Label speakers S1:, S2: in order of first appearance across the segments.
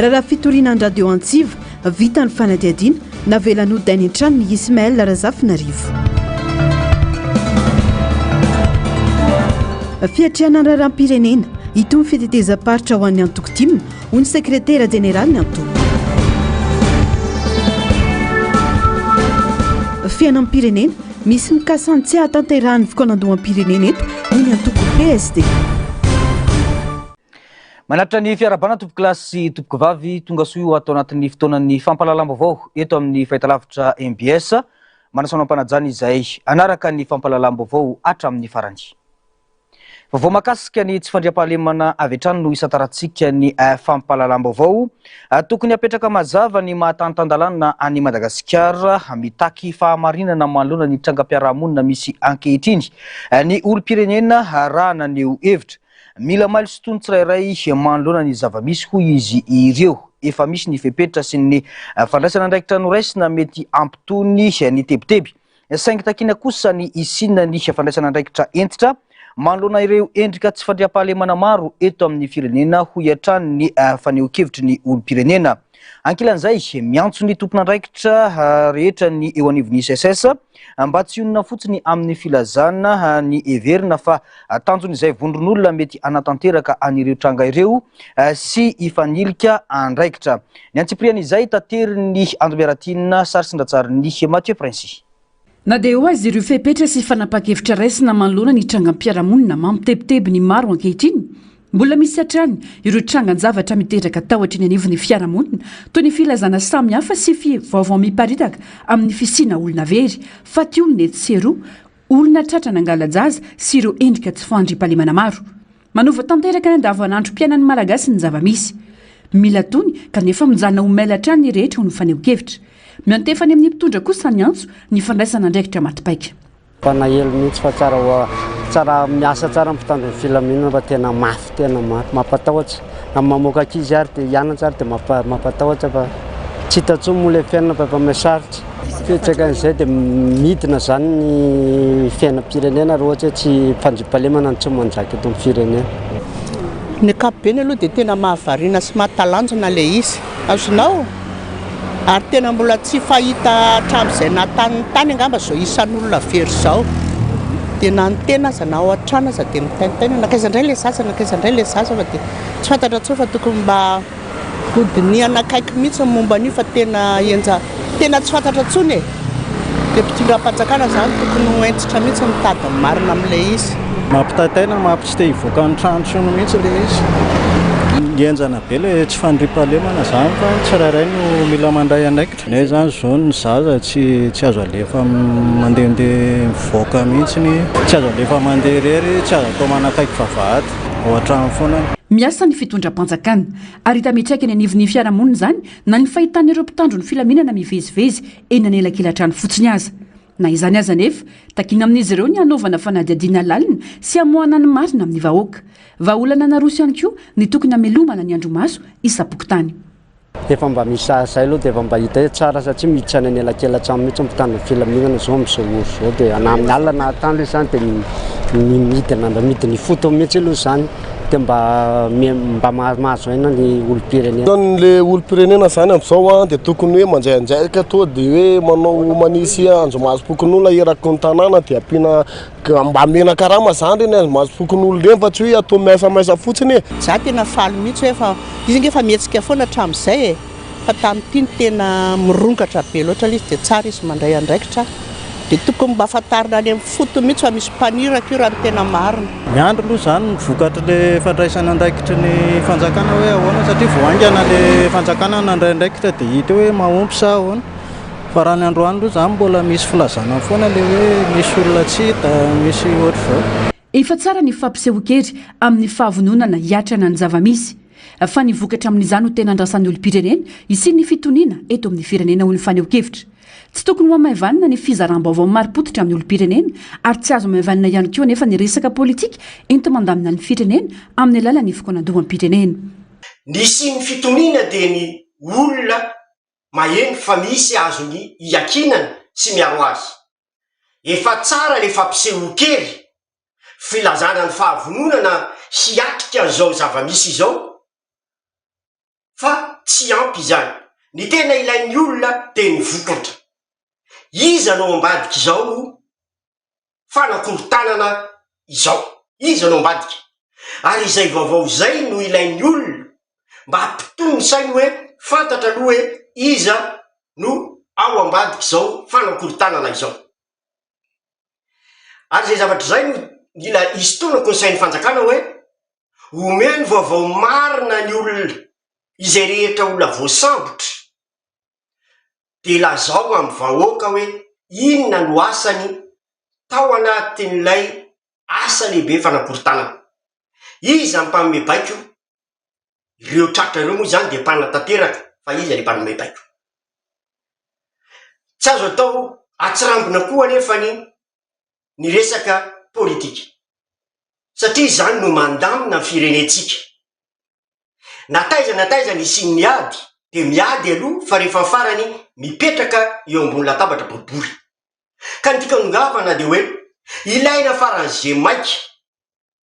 S1: raha fitoriana ny radio Antsiva vita ny fanadiadiana navelan'odiny an-trano ny Ismaël Razafinarivo. Fiatriana ny raharam-pirenena itony fitetezam-paritra ho an'ny antoko timina ho ny sekretera jeneraly ny antoko. Fiainam-pirenena misy mikasany tsy hahatanterahany fokoanandoham-pirenena eto ho ny antoko PSD.
S2: Manatra ny fiarabana tompoko lasy sy tompoko vavy tonga soa atao anatin'ny fotoanan'ny fampahalalam-baovao eto amin'ny fahitalavitra MBS manasanao-panajana izay anaraka ny fampahalalam-baovao hatramin'ny farany. Vaovao makasika ny tsy fandriam-pahalemana avy hatrany no isantarantsika ny fampahalalam-baovao tokony apetraka mazava ny mahatantan-dalàna any Madagasikara mitaky fahamarinana manoloana ny trangam-piarahamonina misy ankehitriny ny olom-pirenena arahana aneo hevitra mila mailo sy tony tsirairay manoloana ny zava-misy hoy izy ireo efa misy ny fepetra sy ny fandraisana andraikitra noraisina mety ampitony ny tebiteby saingy takina kosa ny isinina ny fandraisana andraikitra entitra manoloana ireo endrika tsy fandriam-pahalemana maro eto amin'ny firenena ho iatrany ny faneho-kevitry ny olom-pirenena. Ankilan'izay miantso ny tompon'andraikitra rehetra ny eo anivon'ny SSS mba tsy onona fotsiny amin'ny filazana ny everina fa tanjon'izay vondron'olona mety anatanteraka an'ireo tranga ireo sy ifanilika andraikitra. Ny antsiprian'izay tateriny Andromiaratinina sary sindatsarin'ny Mathieu Prince.
S3: Na dia ho azy ireo fepetra sy fanapakevitra raisina manoloana ny trangam-piarahamonina mampitebiteby ny maro ankehitriny. Mbola misy hatrany ireo trangan-javatra miteraka tahotra ny anivon'ny fiarahamonina toy ny filazana samy hafa sy vaovao miparitaka amin'ny fisiana olona very, faty olona etsy sy eroa, olona tratra nangala-jaza sy ireo endrika tsy fandriam-pahalemana maro. Manova tanteraka ny andavanandro mpiainan'ny malagasy ny zava-misy. Mila tony kanefa mijanona ho maila hatrany ny rehetra ho ny faneho-kevitra. Miantefany amin'ny mpitondra kosa ny antso ny fandraisana andraikitra matipaika.
S4: Fanahelo mihitsy fa tsara miasa tsara mpitandro ny filaminana fa tena mafy tena mampatahotra na mamoaka ankizy ary dia hianatsara dia mampatahotra fa tsy hitantsony moa ilay fiainana fa efa mesarotra. Fitsakan'izay dia midina zany ny fiainam-pirenena raha ohatra hoe tsy fandriam-pahalemana ny tsy manjaka eto amin'ny firenena.
S5: Ny ankapobeny aloha dia tena mahavariana sy mahatalanjona ilay izy azonao ary tena mbola tsy fahita hatramin'izay natan'ny tany angamba zao isan'olona very zao dia na ny tena aza na ao an-trano aza dia mitaintaina nakaiza indray ilay zaza nakaiza indray ilay zaza fa dia tsy fantatra tsao fa tokony mba hodiniana akaiky mihitsy momba an'io fa tena tsy fantatra tsony e. Dia mpitondram-panjakana zany tokony hoentitra mihitsy mitady marina amin'ilay izy.
S6: Mampitaitaina mampitsy te hivoaka ny trano mihitsy ilay izy. Enjana be ilay tsy fandriam-pahalemana zany fa tsirairay no mila mandray andraikitra. Nay zany zao ny zaza tsy azo alefa mandehandeha mivoaka mihitsy tsy azo alefa mandeha rery, tsy azo atao manakaiky vavahady ao an-trano foana.
S3: Miasa ny fitondram-panjakana ary hita mitraika ny anivon'ny fiarahamonina zany na ny fahitan'ireo mpitandro ny filaminana mivezivezy eny anelakelan-trano fotsiny aza. Na izany aza nefa takina amin'izy ireo ny hanaovana fanadiadiana lalina sy hamoahana ny marina amin'ny vahoaka. Vahaolana narosy ihany koa ny tokony hamelomana ny andromaso isapokotany.
S4: Efa mba misy zay aloha dia efa mba hita tsara satria miditra any anelakelan-trano mihitsy mpitandro ny filaminana zao amin'izao oro zao dia na amin'ny alina na atandro izany dia midiny foto mihitsy aloha izany dia mba mahazo aina ny olom-pirenena.
S7: Ny olom-pirenena zany amin'izao dia tokony hoe manjainjaika to dia hoe manao manisy anjomaso pokon'olona eraky ny tanàna dia ampiana mba mena karama zany reny anjomaso pokon'olona ireny fa tsy hoe atao maisamaisa fotsiny e.
S5: Za tena faly mihitsy hoe fa izy ngefa mihetsika foana hatramin'izay e fa tamin'ity tena mirongatra be loatra izy dia tsara izy mandray andraikitra dia tokony mba afantarina any amin'ny foto mihitsy fa misy mpaniraka io raha ny tena marina.
S6: Ny andro aloha zany mivokatra ilay fandraisana andraikitra ny fanjakana hoe ahoana satria voaingana ilay fanjakana nandray andraikitra dia hita hoe mahompy sa ahoana. Fa raha ny androany aloha zany mbola misy filazana foana ilay hoe misy olona tsy hita, misy ohatra zao.
S3: Efa tsara ny fampisehoan-kery amin'ny fahavononana hiatrana ny zava-misy. Fa ny vokatra amin'izany ho tena andrasan'ny olom-pirenena isian'ny fitoniana eto amin'ny firenena ho ny faneho-kevitra. Tsy tokony ho amaivanina ny fizaram-baovao mari-potitra amin'ny olom-pirenena ary tsy azo amaivanina ihany koa nefa ny resaka politika ento mandamina ny firenena amin'ny alalan'ny fikonan-doham-pirenena.
S8: Ny isian'ny fitoniana dia ny olona maheno fa misy azony iakinana sy miaro azy. Efa tsara ilay fampisehoan-kery filazana ny fahavononana hiatrika zao zava-misy izao fa tsy ampy izany. Ny tena ilain'ny olona dia ny vokatra. Iza no ambadika izao fanakorontanana izao, iza no ambadika. Ary izay vaovao izay no ilain'ny olona mba hampitony ny sainy hoe fantatra aloha hoe iza no ao ambadika izao fanakorontanana izao. Ary izay zavatra izay no mila isintonako ny sain'ny fanjakana hoe omeny vaovao marina ny olona izay rehetra olona voasambotra, dia lazao amin'ny vahoaka hoe inona no asany tao anatin'ilay asa lehibe fanakorontanana. Iza mpanome baiko? Ireo tratra ireo moa zany dia mpanatanteraka, fa iza ny mpanome baiko? Tsy azo atao atsirambina koa anefa ny resaka politika, satria zany no mandamina ny firenetsika. Nataiza ny siny miady dia miady aloha, fa rehefa farany mipetraka eo ambony latabatra boribory. Ka ny tikanongavana dia hoe ilaina faran'izay maika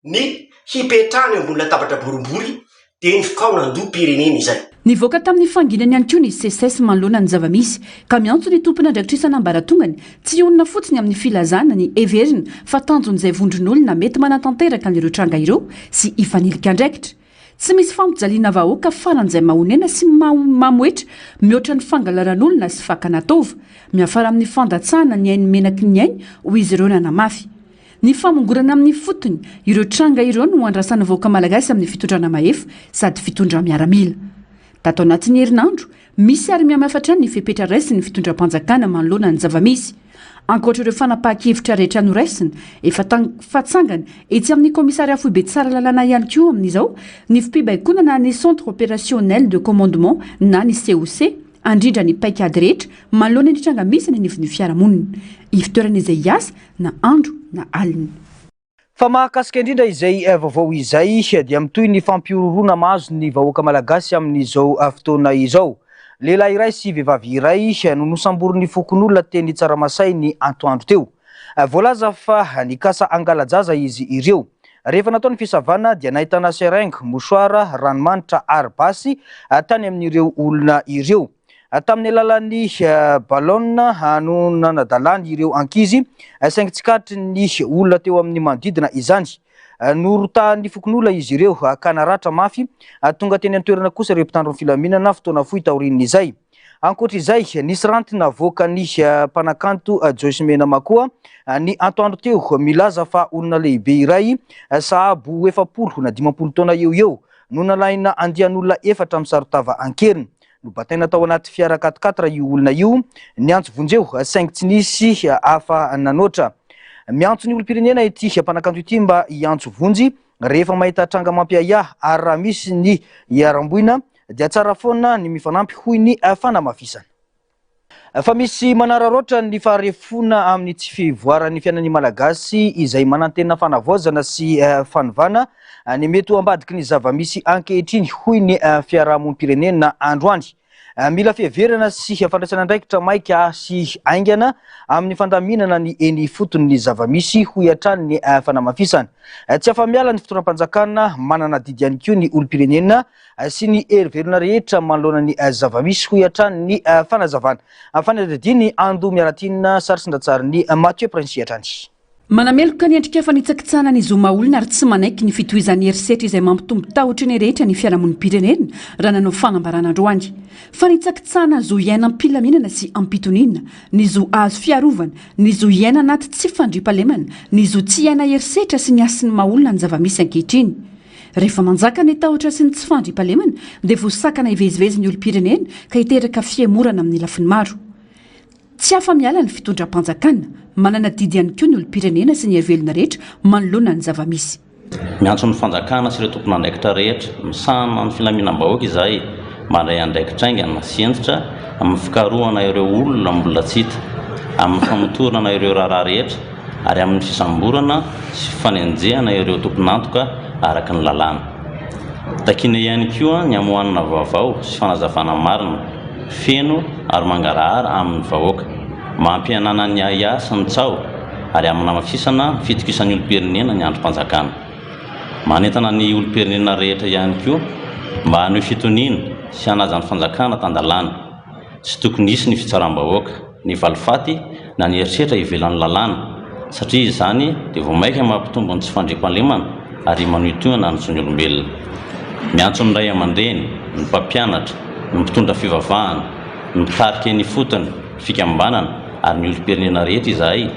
S8: ny hipetrahana eo ambony latabatra boribory dia ny fikaonandoam-pirenena izay.
S3: Nivoaka tamin'ny fanginany ihany koa ny CSS manoloana ny zavamisy ka miantso ny tompona andraikitrisana ambaratongany tsy onona fotsiny amin'ny filazana ny everina fa tanjon'izay vondron'olona mety manatanteraka n'ireo tranga ireo sy ifanilika andraikitra. Tsy misy fampijaliana vahoaka faran'izay mahonena sy mamoetra mihoatra ny fangalaran'olona sy fakanatova miafara amin'ny fandatsahana ny ainy menaky ny ainy ho izy ireo nanamafy. Ny famongorana amin'ny fotony ireo tranga ireo no andrasana vahoaka malagasy amin'ny fitondrana mahefa sady fitondra miaramila. Tato anatin'ny herinandro misy ary miamafatra ny fepetra raisiny ny fitondram-panjakana manoloana ny zavamisy. Ankoatra ireo fanapahan-kevitra rehetra noraisiny efa fatsangana etsy amin'ny komisaria foibe tsara lalàna ihany koa amin'izao ny fipibaikona ny centre opérationnel de commandement na ny COC andrindra ny paikady rehetra manoloana ny tranga misy ny anivon'ny fiarahamonina ifitoeran'izay hiasa na andro na alina.
S2: Fa mahakasika indrindra izay vaovao izay dia mitoy ny fampiororona mahazo ny vahoaka malagasy amin'izao fotoana izao. Lehilahy iray sy vehivavy iray no nosamborin'ny fokon'olona teny Tsaramasay ny antoandro teo. Voalaza fa nikasa angalajaza izy ireo. Rehefa natao ny fisavana dia nahitana seringy, mosoara, ranomanitra ary basy tany amin'ireo olona ireo. Tamin'ny alalan'ny balona no nanadalany ireo ankizy saingy tsikatry ny olona teo amin'ny manodidina izany. Norotahan'ny fokon'olona izy ireo ka naratra mafy tonga teny an-toerana kosa ireo mpitandro ny filaminana fotoana fohy taorian'izay. Ankoatra izay nisy rantina voaka ny mpanakanto Joyce Menamakoa ny antoandro teo milaza fa olona lehibe iray sahabo 7 na 10 taona eo no nalaina andian'olona 4 amin'ny sarotava ankeriny. No bataina tao anaty fiara 4x4 io olona io niantso vonjeo saingy tsy nisy hafa nanoatra. Miantso ny olom-pirenena ity mpanakanto ity mba hiantso vonjy rehefa mahita tranga mampiaya ary raha misy ny hiaramboina dia tsara foana ny mifanampy hoy ny fanamafisana. Fa misy manararoatra ny faharefona amin'ny tsy fivoaran'ny fiainan'ny malagasy izay manantena fanavaozana sy fanovana ny mety ho ambadiky ny zavamisy ankehitriny hoy ny fiarahamonim-pirenena androany. Mila fiheverana sy fandraisana andraikitra maika sy aingana amin'ny fandaminana ny eny fotony zavamisy hoy hatrany ny fanamafisana. Tsy afa-miala ny fitondram-panjakana manana didy ihany koa ny olom-pirenena sy ny heriverona rehetra manoloana ny zavamisy hoy hatrany ny fanazavana. Fanadidiny ando miaratinina sarisindratsariny Mathieu Prince hatrany.
S3: Manameloka ny endrika fanitsakitsana ny zoma olona ary tsy manaiky ny fitohizan'ny herisetra izay mampitombo tahotra ny rehetra ny fiarahamonim-pirenena raha nanao fanambarana androany. Fanitsakitsana zo iaina am-pilaminana sy am-pitonina, ny zo azo fiarovana, ny zo iaina anaty tsy fandriampalemana, ny zo tsy iaina herisetra sy ny asin'ny maolona ny zavamisy ankehitriny. Rehefa manjaka ny tahotra sy ny tsy fandriampalemana dia voasakana hivezivezy ny olom-pirenena ka hiteraka fiemorana amin'ny lafiny maro. Tsy afa-miala ny fitondram-panjakana manana didy ihany koa ny olom-pirenena sy ny herivelona rehetra manoloana ny zavamisy.
S9: Miantso ny fanjakana sy ireo tompona andraikitra rehetra misahana ny filaminam-bahoaka izahay mandray andraikitra aingana sienitra amin'ny fikarohana ireo olona mbola tsy hita, amin'ny famotorana ireo raharaha rehetra ary amin'ny fisamborana sy fanenjehana ireo tomponantoka araka ny lalàna. Takina ihany koa ny amohanana vaovao sy fanazavana marina feno ary mangarahara amin'ny vahoaka mampianana ny aiasa ny tsao ary amin'ny amafisana fitokisan'ny olom-pirenena ny androm-panjakana. Manentana ny olom-pirenena rehetra ihany koa mba hanome fitoniana sy hanajany fanjakana tandalana sy tokony isy ny fitsaram-bahoaka ny valifaty na ny eritreritra ivelan'ny lalàna satria izany dia vao maika mampitombo ny tsy fandriam-pahalemana ary manohitoana ny tsony olombelona. Miantso ny ray aman-dreny, ny mpampianatra, ny mpitondra fivavahana, ny mitarika ny fotony, fikambanana ary ny olom-pirenena rehetra izahay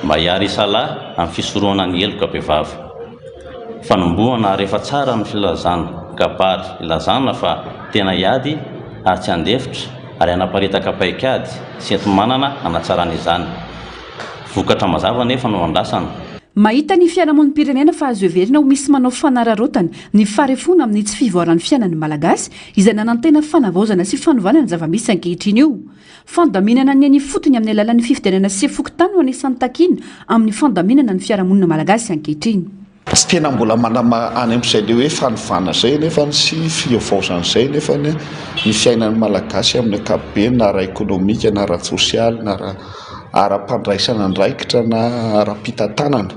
S9: mba hiary isalahy amin'ny fisorohana ny heloka behivavy. Fanombohana rehefa tsara ny filazana kabary ilazana fa tena hiady ary tsy andefitra ary anaparitaka paikady sy enti-manana anatsarana izany. Vokatra mazava nefa no andrasana.
S3: Mahita ny fiarahamonim-pirenena fa azo heverina ho misy manao fanararotana ny farefona amin'ny tsy fivoaran'ny fiainan'ny malagasy izay nanantena fanavaozana sy fanovanana zava-misy ankehitriny io. Fandaminana ny fotony amin'ny alalan'ny fifidianana sy fokotany ho anisan'ny takiana amin'ny fandaminana ny fiarahamonina malagasy ankehitriny.
S10: Tsy tena mbola manama any amin'izay le hoe fanovana izay nefa sy fiavaozan'izay nefa ny fiainan'ny malagasy amin'ny ankapobeny na ara-ekônomika na ara-sosialy na ara-pandraisana andraikitra na ara-pitantanana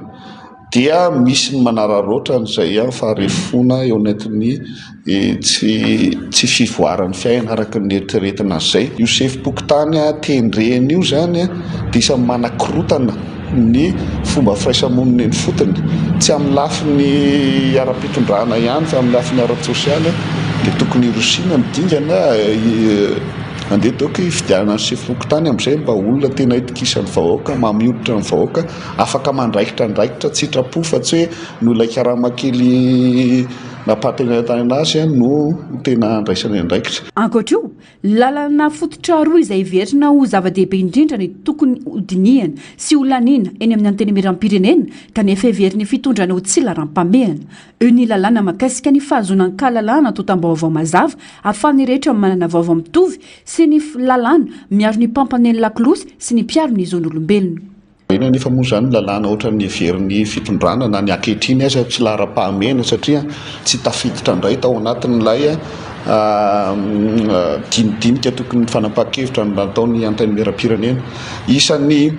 S10: dia misy ny manararoatra n'izay farefona eo anatiny tsy fivoaran'ny fiaina araka ny eritreretina izay. Io sefim-pokotany tendreny io zany dia isany manakorotana ny fomba firaisamoniny ny fotony tsy amin'ny lafiny ara-pitondrana ihany fa amin'ny lafiny ara-sosialy dia tokony rosina ny dingana andeha toka fidianana ny sefim-pokotany amin'izay mba olona tena hitokisan'ny vahoaka mamihoritra ny vahoaka afaka mandraikitra andraikitra tsy hitrapo fa tsy hoe no ilay karamakely napatena tany anazy no tena andraisany andraikitra.
S3: Ankoatra io, lalana fototra roa izay verina ho zava-dehibe indrindra ny tokony hodinihana sy holaniana eny amin'ny antenimiram-pirenena kanefa heveriny fitondrana ho tsy laram-pamehana. Eo ny lalàna mahakasika ny fahazonan-kahalalahana totam-baovao mazava ahafahan'ny rehetra manana vaovao mitovy sy ny lalàna miaro ny mpampaneny lakolosy sy ny mpiaro ny zon'olombelona.
S10: Ina nefa moa zany lalàna ohatra ny heverin'ny fitondrana na ny ankehitriny aza tsy laram-pahamehana satria tsy tafiditra indray tao anatin'ilay dinidinika tokony fanapahan-kevitra nataony antenimiram-pirenena. Isan'ny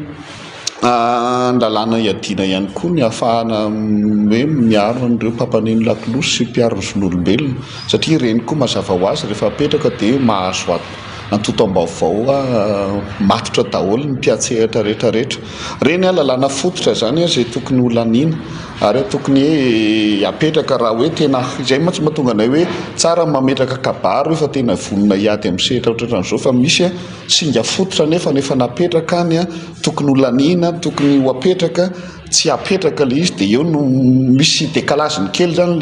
S10: lalàna iadiana ihany koa ny ahafahana hoe miaro an'ireo mpampaneny lakolosy sy mpiaro ny zon'olombelona satria ireny koa mazava ho azy rehefa apetraka dia mahazo antotam-baovao matotra daholo ny mpiatsehatra rehetrarehetra. Reny lalàna fototra zany izay tokony holaniana ary tokony hoe apetraka raha hoe tena izay matsy mahatonga anay hoe tsara mametraka kabary hoe fa tena vonona hiady amin'ny sehatra ohatran'izao fa misy singa fototra nefa napetraka any tokony holaniana tokony ho apetraka tsy apetraka le izy dia eo no misy décalage kely zany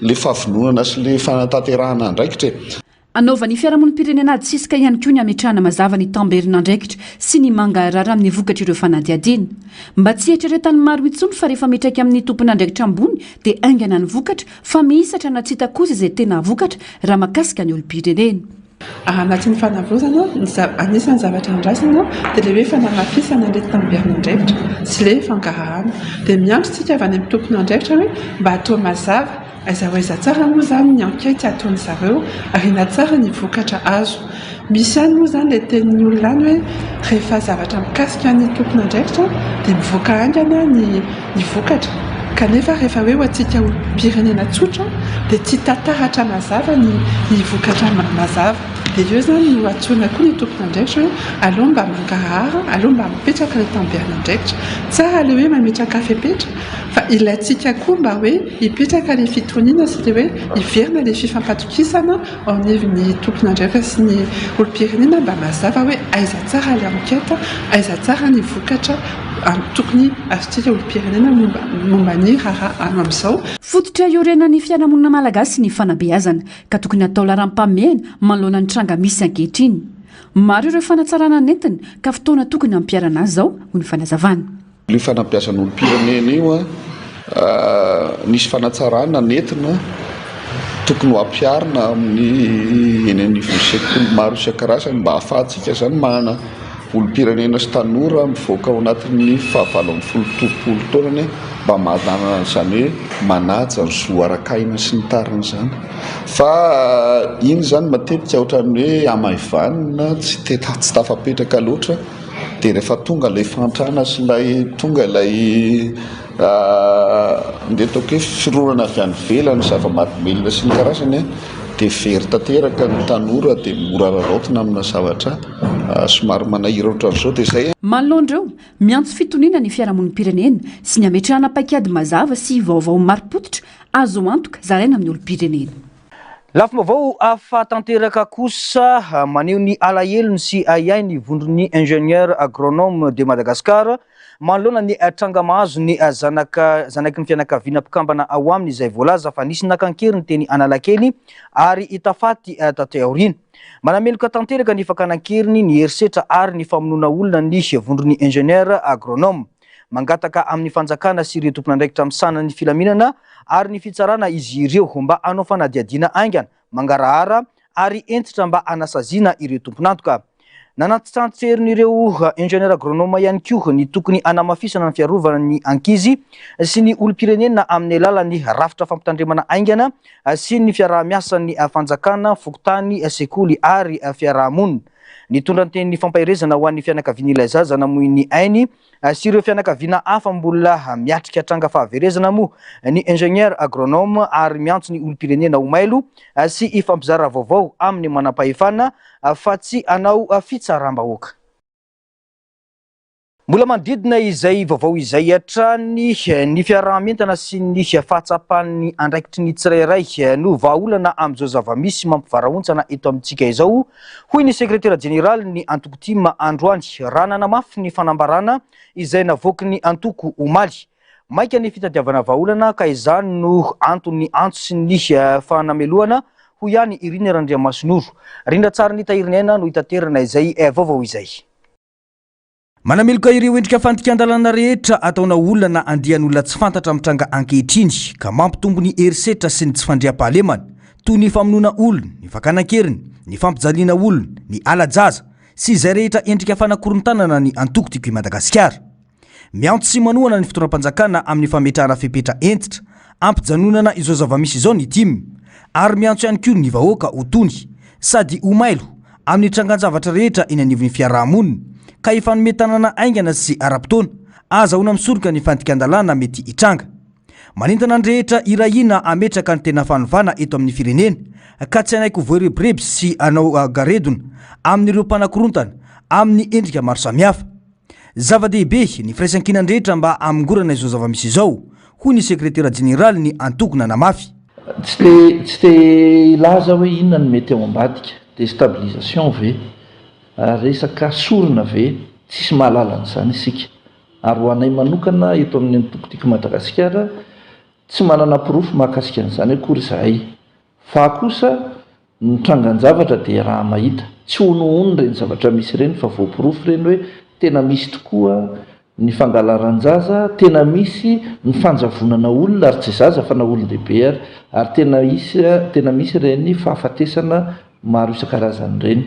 S10: le fahavononana sy le fanatanterahana andraikitra.
S3: Anaovan'ny fiarahamonim-pirenena atsisika ihany koa ny ametrahana mazava ny tamberina andraikitra sy ny mangarara amin'ny vokatra ireo fanadihadiana. Mba tsy eritreretan'ny maro intsony fa rehefa metraka amin'ny tompony andraikitra ambony dia aingana ny vokatra fa mihisatra na tsy hita kosa izay tena vokatra raha mahakasika ny olom-pirenena.
S11: Anatin'ny fanavozana anisan'ny zavatra andrasana dia le hoe fanarafisana ilay tamberina andraikitra sy ilay fangarahana dia miandry tsika avy any amin'ny tompony andraikitra hoe mba atao mazava aiza tsara moa zany ny ankety ataony zareo ary na tsara ny vokatra azo. Misy ihany moa zany ilay tenin'ny olona any hoe rehefa zavatra mikasika ny tompony andraikitra dia mivoaka aingana ny vokatra kanefa rehefa hoe ho antsika olom-pirenena tsotra dia tsy tantaratra mazava ny vokatra mazava dia eo zany no atsoina koa ny tompony andraikitra hoe aloha mba mangarahara aloha mba mipetraka ilay tamberina andraikitra tsara le hoe mametraka fepetra fa ilayntsika koa mba hoe hipetraka ilay fitoniana sy le hoe hiverina ilay fifampatokisana ao anivon'ny tompony andraikitra sy ny olom-pirenena mba mazava hoe aiza tsara ilay anketa aiza tsara ny vokatra tokony azontsika olom-pirenena momba ny raha ano amin'izao.
S3: Fototra iorenan'ny fiarahamonina malagasy ny fanabeazana ka tokony atao laram-pamehana manoloana ny tranga misy ankehitriny. Maro ireo fanatsarana nentina ka fotoana tokony ampiarana azy zao ho ny fanazavana.
S10: Io fanampiasana olom-pirenena io nisy fanatsarana nentina tokony ho ampiarina amin'ny eny anivon'ny sekoly maro isan-karazany mba ahafahantsika zany manana olom-pirenena sy tanora mivoaka ao anatin'ny 7-20 taonany mba manana an'izany hoe manaja ny zo arakaina sy ny tariny zany fa iny zany matetika ohatran'ny hoe amaivana tsy tafapetraka loatra dia rehefa tonga ilay fantrana sy ilay tonga ilay ndeha ataoko hoe firorana avy any velany zava-mahadomelona sy ny karazany dia very tanteraka ny tanora dia mora raraotina amina zavatra somary manahiratra an'izao dia izay.
S3: manoloandreo miantso fitoniana ny fiarahamonim-pirenena sy ny ametrahana paikady mazava sy vaovao marim-potitra azo antoka zaraina amin'ny olo-pirenena.
S2: Lafim-baovao ahafatanteraka kosa maneho ny alahelony sy aiainy vondrony ingénieur agronome de Madagascar manoloana ny tranga-mahazo ny zanaky ny fianakaviana mpikambana ao aminy izay voalaza fa nisy nakankeriny teny Analakely ary itafaty taty aoriana. Manameloka tanteraka ny fakanankeriny ny herisetra ary ny famonoana olona ny vondrony ingénieur agronome mangataka amin'ny fanjakana sy ireo tompon'andraikitra misana ny filaminana ary ny fitsarana izy ireo mba anao fanadiadiana aingana mangarahara ary entitra mba anasaziana ireo tompon'antoka. Nanatitrantserin'ireo ingénieur agronome ihany koa ny tokony anamafisana ny fiarovana ny ankizy sy ny olo-pirenena amin'ny alalan'ny rafitra fampitandremana aingana sy ny fiaraha-miasan'ny fanjakana fokontany sekoly ary fiarahamonina. Nitondra ny teny fampahirezana ho an'ny fianakavian'ilay zaza namoy ny ainy sy ireo fianakaviana hafa mbola miatrika tranga fahaverezana moa ny ingénieur agronome ary miantso ny olo-pirenena ho mailo sy ifampizara vaovao amin'ny manam-pahefana fa tsy anao fitsaram-bahoaka. Mbola manodidina izay vaovao izay hatrany ny fiarahamentana sy ny fahatsapan'ny andraikitry ny tsirairay no vahaolana amin'izao zava-misy mampivarahontsana eto amintsika izao. Hoy ny sekretera jeneraly ny antoko tima androany raha nanamafy ny fanambarana izay navoaky ny antoko omaly. Maika ny fitadiavana vahaolana ka izany no antony antso sy ny fanameloana ho ihany Irina Randriamasinoro. Rindra tsara ny tahirinaina no hitaterana izay vaovao izay. Manameloka ireo endrika fandikan-dalana rehetra ataona olona na andian'olona tsy fantatra amin'ny tranga ankehitriny ka mampitombo ny herisetra sy ny tsy fandriam-pahalemana toy ny famonoana olona, ny fakanan-keriny, ny fampijaliana olona, ny alajaza sy izay rehetra endrika fanakorontanana ny antoko tiako i Madagasikara. Miantso sy manohana ny fitoram-panjakana amin'ny fametrahana fepetra entitra, ampijanonana izao zava-misy izao ny timy ary miantso ihany koa ny vahoaka ho tony sady ho mailo amin'ny trangan-javatra rehetra eny anivon'ny fiarahamonina ka ifanometanana aingana sy ara-potoana azahoana misoroka ny fandikan-dalana mety hitranga. Manintana ny rehetra irahina ametraka ny tena fanovana eto amin'ny firenena ka tsy anaiko voarebireby sy anao garedona amin'ireo mpanakorontana amin'ny endrika maro samihafa. Zava-dehibe ny firaisan-kinany rehetra mba amingorana izao zava-misy izao, hoy ny sekretera jeneraly ny antoko nanamafy.
S12: Tsy te ilaza hoe inona ny mety ao ambadika, déstabilisation ve, resaka sorona ve, tsisy mahalalana izany isika. Ary ho anay manokana eto amin'ny antoko tiako Madagasikara tsy manana pirofo mahakasika an'izany akory izahay, fa kosa ny trangan-javatra dia raha mahita, tsy honohono ireny zavatra misy ireny fa voapirofo ireny hoe tena misy tokoa ny fangalaran-jaza, tena misy ny fanjavonana olona ary tsy zaza fa na olon-dehibe ary tena misy ireny fahafatesana maro isan-karazany ireny.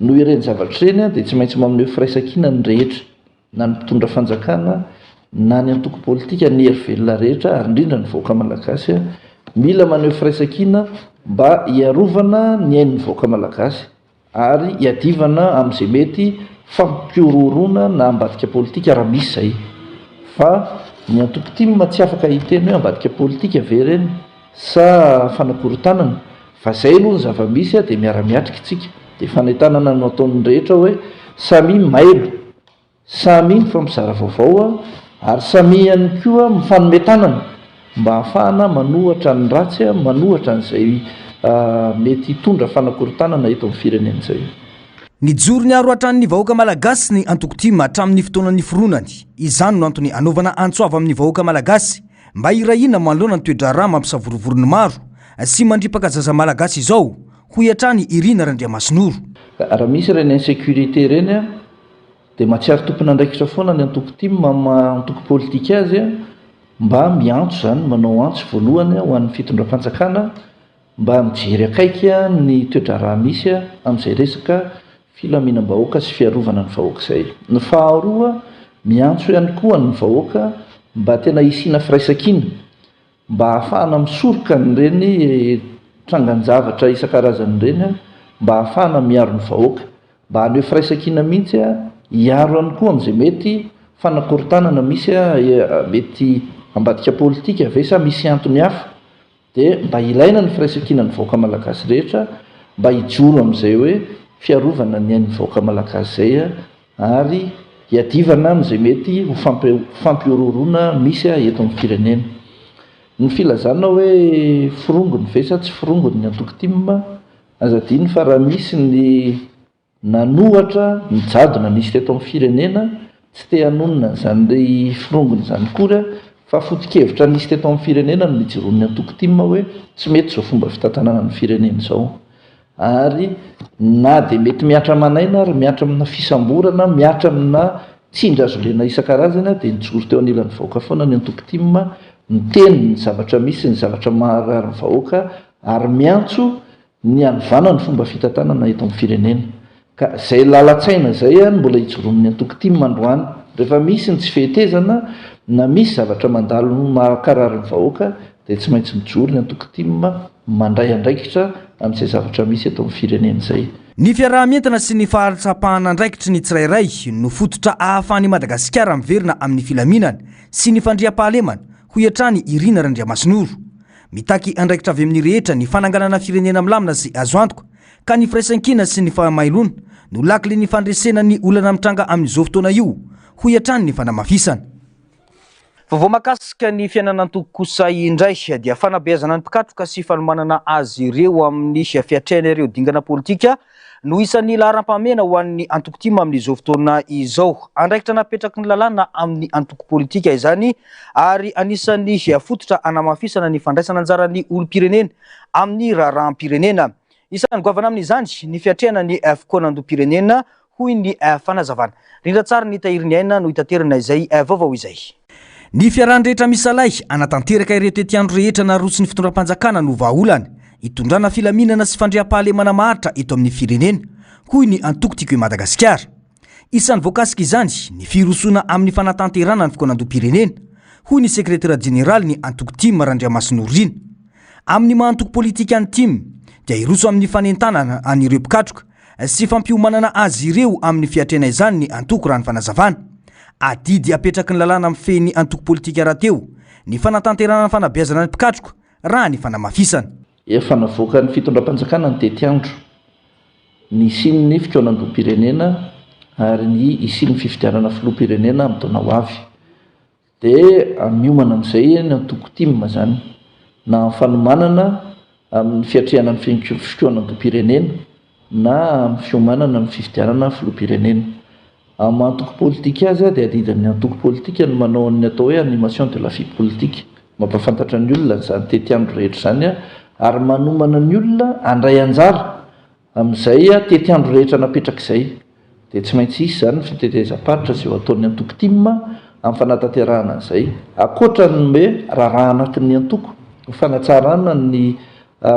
S12: Noho ireny zavatra ireny dia tsy maintsy mamoneho firaisan-kina ny rehetra, na ny mpitondra fanjakana na ny antoko politika ny hery velona rehetra ary indrindra ny vahoaka malagasy mila maneho firaisan-kina mba hiarovana ny ain'ny vahoaka malagasy ary hiadivana amin'izay mety fampirorona na ambadika politika raha misy izay. Fa ny antoko tima tsy afaka hiteny hoe ambadika politika ve ireny sa fanakorontanana, fa izay aloha ny zava-misy dia miara-miatrika isika. Dia fanentanana no ataon'ny rehetra hoe samy mailo, samy mifampizara vaovao ary samy ihany koa mifanometanana mba ahafahana manohatra ny ratsy, manohatra n'izay mety hitondra fanakorontanana eto amin'ny firenena izay.
S2: Nijoro ny aroatran'ny vahoaka malagasy ny antoko tima hatramin'ny fotoanan'ny foronany. Izany no antony anaovana antsoava amin'ny vahoaka malagasy mba irahina manoloana ny toe-draharaha mampisavorovorony maro sy mandripaka zaza malagasy izao, hoy hatrany Irina Randriamasinoro.
S12: Raha misy ireny insécurité ireny dia mahatsiaro tompon'andraikitra foana ny antoko tima antoko politika azy mba miantso zany, manao antso voalohany ho an'ny fitondram-panjakana mba mijery akaiky ny toe-draharaha misy amin'izay resaka filaminam-bahoaka sy fiarovana ny vahoaka izay. Ny faharoa, miantso ihany koa ny vahoaka mba tena hisiana firaisan-kina mba ahafahana misoroka n'ireny trangan-javatra isan-karazany ireny mba ahafahana miaro ny vahoaka, mba haneho firaisan-kina mihitsy hiaro ihany koa amin'izay mety fanakorontanana misy mety ambadika politika ve sa misy antony hafa. dia mba ilaina ny firaisankina ny vahoaka malagasy rehetra mba hijoro amin'izay hoe fiarovana ny ain'ny vahoaka malagasy zay ary hiadivana amin'izay mety ho fampiororona misy eto amin'ny firenena. Ny filazana hoe firongony ve sa tsy firongony ny Antokotim azadiny fa raha misy ny nanohatra mijadona nisy teto amin'ny firenena tsy te hanonona zany firongony zany kory fa foto-kevitra nisy teto amin'ny firenena no mijeron'ny Antokotim hoe tsy mety zao fomba fitantanana ny firenena zao, ary na dia mety miatra manaina ary miatra amina fisamborana, miatra amina tsindra azo lena isan-karazana dia nijoro teo anilan'ny vahoaka foana ny Antokotim miteny ny zavatra misy, ny zavatra maharary ny vahoaka ary miantso ny anivana ny fomba fitantanana eto amin'ny firenena. Ka zay lalatsaina zay mbola hijoron'ny Antokotim androany. Rehefa misy ny tsy fehetezana na misy zavatra mandalo mahakarary ny vahoaka dia tsy maintsy mijoro ny Antokotim mandray andraikitra amin'izay zavatra misy eto amin'ny firenena zay.
S2: Ny fiarahamientana sy ny fahatsapahana andraikitry ny tsirairay no fototra ahafahan'i Madagasikara miverina amin'ny filaminana sy ny fandriam-pahalemana ho iatrany Irina Randriamasinoro. Mitaky andraikitra avy amin'ny rehetra ny fananganana firenena milamina sy azo antoka ka ny firaisankina sy ny fahamailona no lakile ny fandresena ny olana mitranga amin'izao fotoana io ho iatrany ny fanamafisana. Vao makasika ny fiainan'antoko kosa indray dia fanabeazana ny mpikatroka sy fanomanana azy ireo amin'ny fiatrehana ireo dingana politika no isan'ny laharam-pahamena ho an'ny Antokotim amin'izao fotoana izao. Andraikitra napetraky ny lalàna amin'ny antoko politika izany ary anisan'ny fototra anamafisana ny fandraisana anjaran'ny olom-pirenena amin'ny raharaham-pirenena. Isan'ny goavana amin'izany ny fiatrehana ny fokoanandom-pirenena hoy ny fanazavana. Rindra tsara ny tahiry ny aina no hitaterana izay vaovao izay. Ny fiarahana-drehetra misalay anatanteraka ireo tetiandro rehetra naroso ny fitondram-panjakana no vahaolana hitondrana filaminana sy fandriam-pahalemana maharitra eto amin'ny firenena hoy ny antoko tiako i Madagasikara. Isan'ny voakasika izany ny firosona amin'ny fanatanterana ny fokoanandom-pirenena hoy ny sekretera jeneraly ny Antokotim Randriamasinoro. Amin'ny mahantoko politika ny tim dia iroso amin'ny fanentanana an'ireo mpikatroka sy fampiomanana azy ireo amin'ny fiatrehana izany ny antoko raha ny fanazavana. Adidy apetraky ny lalàna amin'ny feny antoko politika rahateo ny fanatanterana ny fanabeazana ny mpikatroka raha ny fanamafisana.
S12: Efa navoaka ny fitondram-panjakana ny tetiandro ny isin'ny fikoanandom-pirenena ary ny isin'ny fifidianana filoha-pirenena amin'ny taona ho avy dia miomana amin'izay ny Antokotim zany na amin'ny fanomanana amin'ny fiatrehana ny fikoanandom-pirenena na amin'ny fiomanana amin'ny fifidianana filoha-pirenena. Amin'ny antoko politika azy dia adidan'ny antoko politika no manao ny atao hoe animation de la vie politique, mampafantatra ny olona zany tetiandro rehetra zany ary manomana ny olona andray anjara amin'izay tetiandro rehetra napetrak'izay dia tsy maintsy isy zany fitetezam-paritra izay ho ataon'ny Antokotim amin'ny fanatanterahana izay. Akoatra ny hoe raharaha anatin'ny antoko ho fanatsarana ny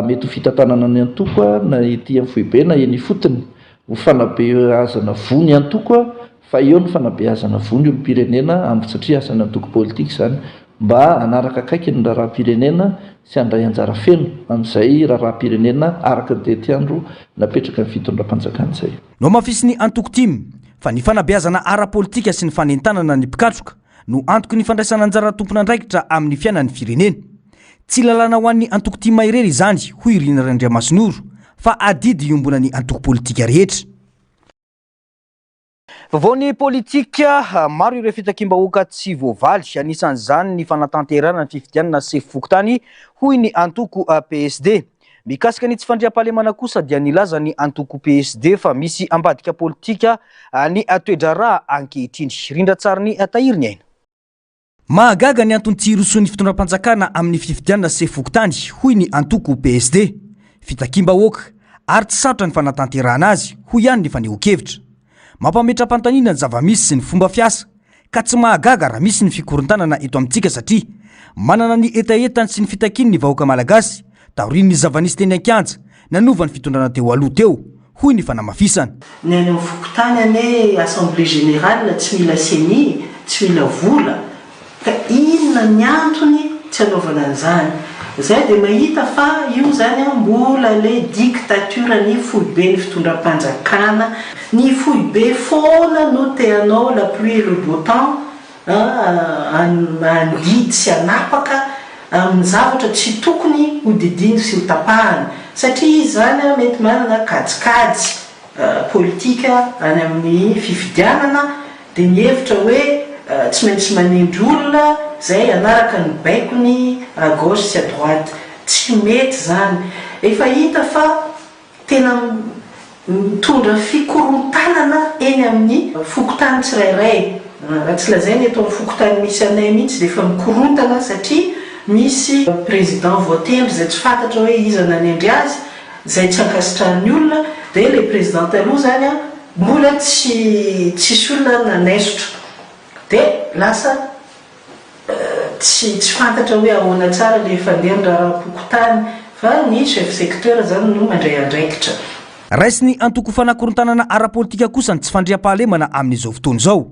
S12: mety ho fitantanana ny antoko na ety amin'ny foibe na eny fotony ho fanabeazana voa ny antoko fa eo ny fanabeazana voa ny olom-pirenena amin'ny satria asan'ny antoko politika zany mba anaraka akaiky ny raharaha-pirenena sy andray anjara feno amin'izay raharaha-pirenena araka ny tetiandro napetraka ny fitondram-panjakana izay.
S2: No mafisy ny Antokotim fa ny fanabeazana ara-politika sy ny fanentanana ny mpikatroka no antoky ny fandraisana anjara tompona andraikitra amin'ny fiainan'ny firenena. Tsy lalàna ho an'ny Antokotim irery izany hoy Irina Randriamasinoro fa adidy iombona ny antoko politika rehetra. Vaovao ny politika maro ireo fitakimbahoaka tsy voavaly anisan'izany ny fanatanterana ny fifidianana sy fokontany hoy ny antoko PSD. Mikasika ny tsy fandriam-pahalemana kosa dia nilaza ny antoko PSD fa misy ambadika politika ny toedra raha ankehitriny. Rindra tsara ny tahiry ny aina. Mahagaga ny antony tsy iroson'ny fitondram-panjakana amin'ny fifidianana sy fokontany hoy ny antoko PSD. Fitakimbahoaka ary tsy sarotra ny fanatanterahana azy hoy ihany ny faneho-kevitra. Mampametra-pantaniana ny zava-misy sy ny fomba fiasa ka tsy mahagaga raha misy ny fikorontanana eto amintsika satria manana ny etaetany sy ny fitakiny ny vahoaka malagasy taoriany ny zava-nisy teny an-kianja nanova ny fitondrana teo aloha teo hoy ny fanamafisana.
S13: Ny any amin'ny fokontany ane assemblée générale tsy mila seni, tsy mila vola ka inona ny antony tsy anaovana an'izany. Zay dia mahita fa io zany mbola le dictature ny foibe ny fitondram-panjakana, ny foibe foana no teanao la pluie et le beau temps andidy sy anapaka amin'ny zavatra tsy tokony ho didiny sy ho tapahana satria izy zany mety manana kajikajy politika any amin'ny fifidianana dia mihevitra hoe tsy maintsy manindry olona zay anaraka ny baikony à gauche sy à droite tsy mety zany efa hita fa tena mitondra fikorontanana eny amin'ny fokotany tsirairay raha tsy lazainy eto amin'ny fokotany misy anay mihitsy dia efa mikorontana satria misy président voatendry zay tsy fantatra hoe iza nanendry azy zay tsy ankasitrahany olona dia le président taloha zany a mbola tsisy olona nanaisotra dia lasa tsy fantatra hoe ahoana tsara le fandehany raha-pokotany fa ny chef secteur zany no mandray andraikitra.
S2: Raisiny antoko fanakorotanana ara-politika kosa ny tsy fandriam-pahalemana amin'izao fotoana izao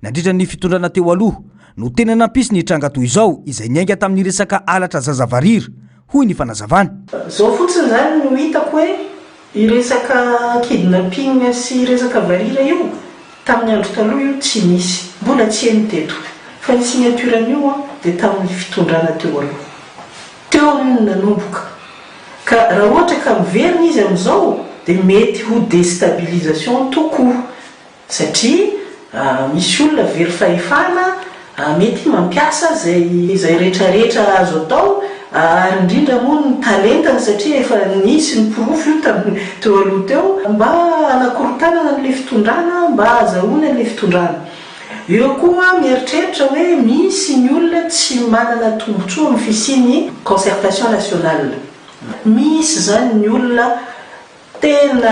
S2: nandritra ny fitondrana teo aloha no tena nampisy ny tranga toy izao izay niainga tamin'ny resaka alatra zazavariry hoy ny fanazavana.
S13: Zao fotsiny zany no hitako hoe iresaka kidnapping sy resaka varira io tamin'ny andro taloha io tsy misy mbola tsy eny teto fa ny signature-n'io dia tamin'ny fitondrana teo aloha teo no nanomboka ka raha ohatra ka miverina izy amin'izao dia mety ho déstabilisation tokoa satria misy olona very fahefana mety mampiasa zay rehetrarehetra azo atao ary indrindra moa ny talentany satria efa nisy ny porofo io tamin'ny teo aloha teo mba anakorotanana n'le fitondrana mba azahoana n'le fitondrana. Eo koa mieritreritra hoe misy ny olona tsy manana tombotsoa amin'ny fisiany concertation nationale. Misy zany ny olona tena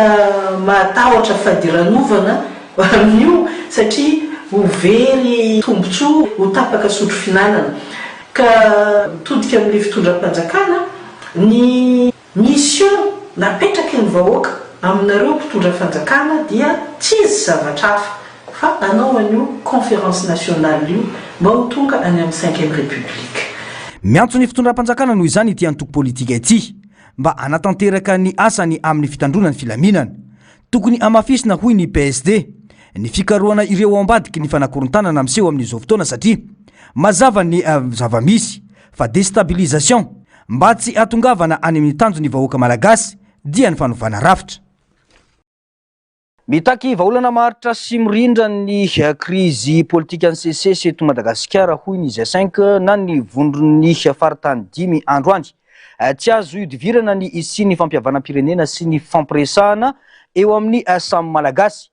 S13: matahotra fadiranovana amin'io satria ho very tombotsoa ho tapaka sotro finanana ka mitodika amin'le fitondram-panjakana ny mission napetraky ny vahoaka aminareo mpitondra fanjakana dia tsisy zavatra hafa fa anao an'io conférence nationale io mba ho tonga any amin'ny 5e république.
S2: Miantso ny fitondram-panjakana noho izany ity antoko politika ity mba anatanteraka ny asany amin'ny fitandrona ny filaminana tokony amafisina hoy ny PSD ny fikarohana ireo ambadiky ny fanakorotanana miseho amin'izao fotoana satria mazava ny zavamisy fa déstabilisation mba tsy atongavana any amin'ny tanjo ny vahoaka malagasy dia ny fanovana rafitra. Mitaky vaolana maharitra sy mirindra ny krizy politika ny CCC eto Madagasikara hoy ny G5 na ny vondrony faritany 5 andro any. Tsy azo idivirana ny isi ny fampiavanam-pirenena sy ny fampiresahana eo amin'ny samy malagasy.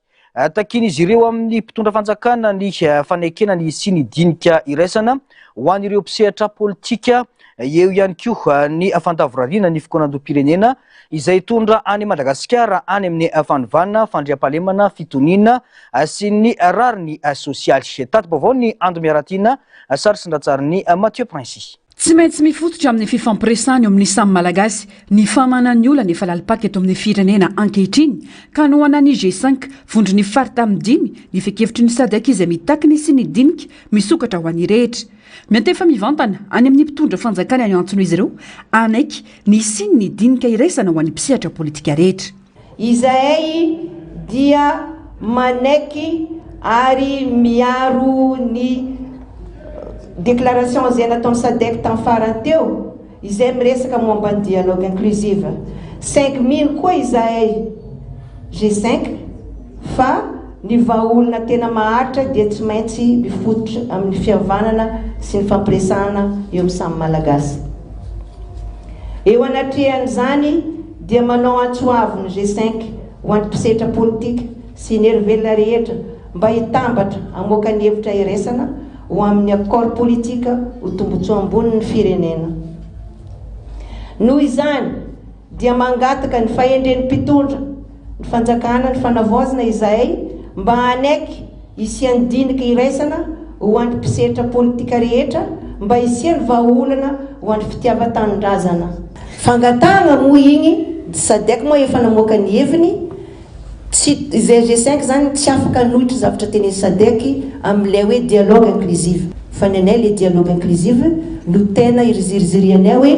S2: Takin'izy ireo amin'ny mpitondra fanjakana ny fanekena ny isi ny dinika iraisana ho an'ireo mpisehatra politika eo ihany koa ny fandavorariana ny fikonan-doam-pirenena izay tondra any Madagasikara any amin'ny fanovana fandriam-pahalemana fitoniana sy ny rariny sosialy. Tato-baovao ny Ando Miaratina sary sindatsariny Mathieu Princy.
S3: Tsy maintsy mifototra amin'ny fifampiresahana eo amin'ny samy malagasy ny famanan'ny olana efa lalipaka eto amin'ny firenena ankehitriny ka no anany G5 vondry ny farita amin'ny 5 ny fekevitry ny SADC izay mitakiny sy ny dinika misokatra ho an'ny rehetra. Miantefa mivantana any amin'ny mpitondra fanjakana any antsono izy ireo anaiky ny siny ny dinika iraisana ho an'ny mpisehatra politika rehetra.
S14: Izahay dia manaiky ary miaro ny déclaration zay nataony SADC tamin'ny farany teo izay miresaka momba ny dialogue inclusive 5000 koa izahay G5 fa ny vahaolona tena maharitra dia tsy maintsy mifototra amin'ny fihavanana sy ny fampiresahana eo amin'ny samy malagasy. Eo anatrehan'izany dia manao antsoavy ny G5 ho an'ny mpisehatra politika sy ny hervelona rehetra mba hitambatra hamoaka ny hevitra iraisana ho amin'ny accord politika ho tombotsoa ambony ny firenena. Noho izany dia mangataka ny fahendren'ny mpitondra ny fanjakana ny fanavaozana izahay mba anaiky isiany dinika iraisana ho an'ny mpisehatra politika rehetra mba isiany vahaolana ho an'ny fitiavan-tanindrazana. Fangatana moa igny SADC moa efa namoaka ny heviny izay G5 zany tsy afaka nohitra zavatra teny SADC amin'ilay hoe dialogue inclusive fa ny anay le dialogue inclusive no tena irizirianay hoe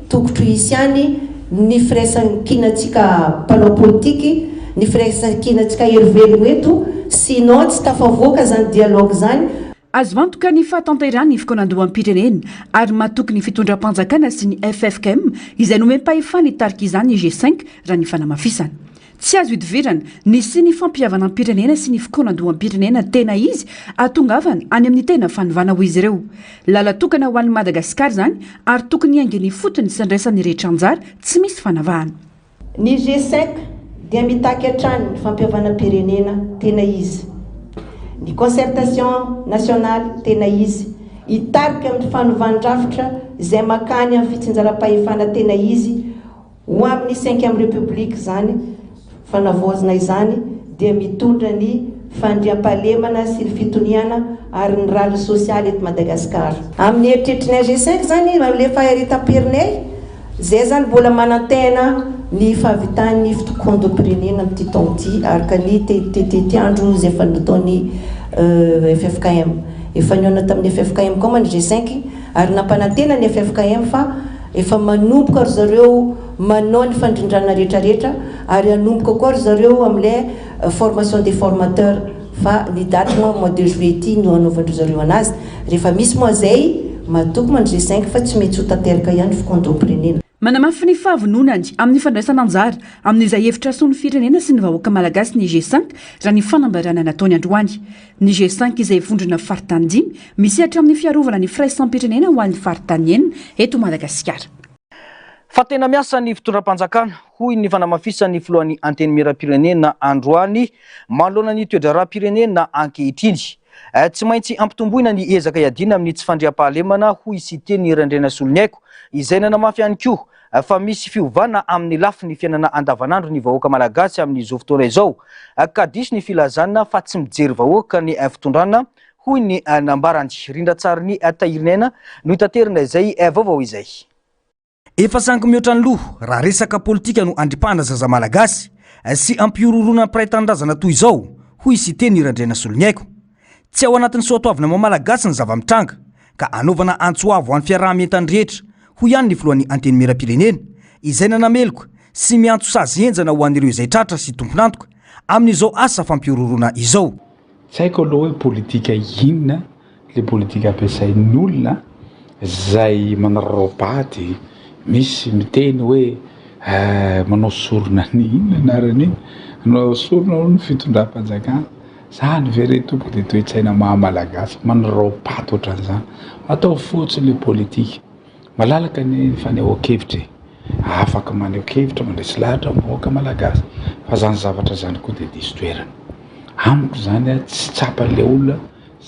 S14: tokotro isiany ny firaisan-kinatsika mpanao politika ny firaisan-kinatsika hervelogno eto sinon tsy tafavoaka zany dialogue zany.
S3: azo antoka ny fahatanterany ny fokonandoam-pirenena ary matoky ny fitondram-panjakana sy ny FFKM izay nomem-pahefany tarika izany G5 raha ny fanamafisana. Tsy azo hidivirana ny sy ny fampiavana am-pirenena sy ny fokonandoam-pirenena tena izy atongavana any amin'ny tena fanovana ho izy ireo. Lala tokana ho an'ny Madagasikara zany ary tokony haingeny fotony sy andraisan'ny rehetra anjara tsy misy fanavahana.
S14: Ny G5 dia mitaky hatrany ny fampiavana-pirenena tena izy. Ny concertation nationale tena izy hitarika amin'ny fanovandrafitra izay makany amin'ny fitsinjaram-pahefana tena izy ho amin'ny 5e république zany fanavozana izany dia mitondra ny fandriam-pahalemana sy ny fitoniana ary ny rally sosialy eto Madagasikara. Amin'ny eritreritrinay G5 zany le faharetam-pirenay zay zany mbola manantena ny fahavitan'ny fitokondom-pirenena amin'ity taona ity araka ny teteandro izay efa nataony FFKM. Efa niona tamin'ny FFKM koa ny G5 ary nampanantena ny FFKM fa efa manomboka ry zareo manao ny fandrindrana rehetrarehetra ary anomboka koa ry zareo amin'ilay formation des formateurs fa ny daty mois de juillet ity no anaovandry zareo anazy. Rehefa misy moa zay matoky man G5 fa tsy mety ho tanteraka ihany fokondom-pirenena.
S3: Manamafy ny fahavononany amin'ny fandraisana anjara amin'izay hevitra son'ny firenena sy ny vahoaka malagasy ny G5 raha ny fanambarana nataony androany. Ny G5 izay vondrona faritany 5 misehatra amin'ny fiarovana ny firaisampirenena ho an'ny faritany 4 eto Madagasikara.
S2: Fa tena miasa ny fitondram-panjakana hoy ny fanamafisany filohan'ny anteny miram-pirenena androany manoloana ny toe-draram-pirenena ankehitriny. Tsy maintsy ampitomboina ny ezaka iadina amin'ny tsy fandriam-pahalemana hoy sy teny Randrena Soloniaiko izay nanamafy ihany koa fa misy fiovana amin'ny lafiny fiainana andavanandro ny vahoaka malagasy amin'izao fotoana izao ka diso ny filazana fa tsy mijery vahoaka ny fitondrana hoy ny nambarany rindra tsara ny tahirinena no hitaterina izay vaovao izay. Efa sanky mihoatra ny loha raha resaka politika no andripahana zaza malagasy sy ampiororona mpiray-tanindrazana toy izao hoy sy teny Randrena Soloniaiko. Tsy ao anatin'ny soatoavina malagasy ny zava-mitranga ka anaovana antsoavo an'ny fiaraha-mientany rehetra hoy ihany ny filohan'ny anteny miram-pirenena izay nanameloko sy miantso sazy enjana ho an'ireo izay tratra sy tompon'antoka amin'izao asa fampiororona izao.
S15: Tsy haiko aloha hoe politika inona le politika ampiasain'olona zay manararaopaty misy miteny hoe manao sorona ny inona anarany manao sorona ny fitondram-panjakana zany very tompoko dia toe-tsaina mahamalagasy manararaopaty ohatran'izany atao fotsiny le politika malalaka ny fanehoan-kevitra afaka maneho-kevitra mandresy lahatra vahoaka malagasy fa zany zavatra zany koa dia diso toerana amiko zany tsy tsapan'le olona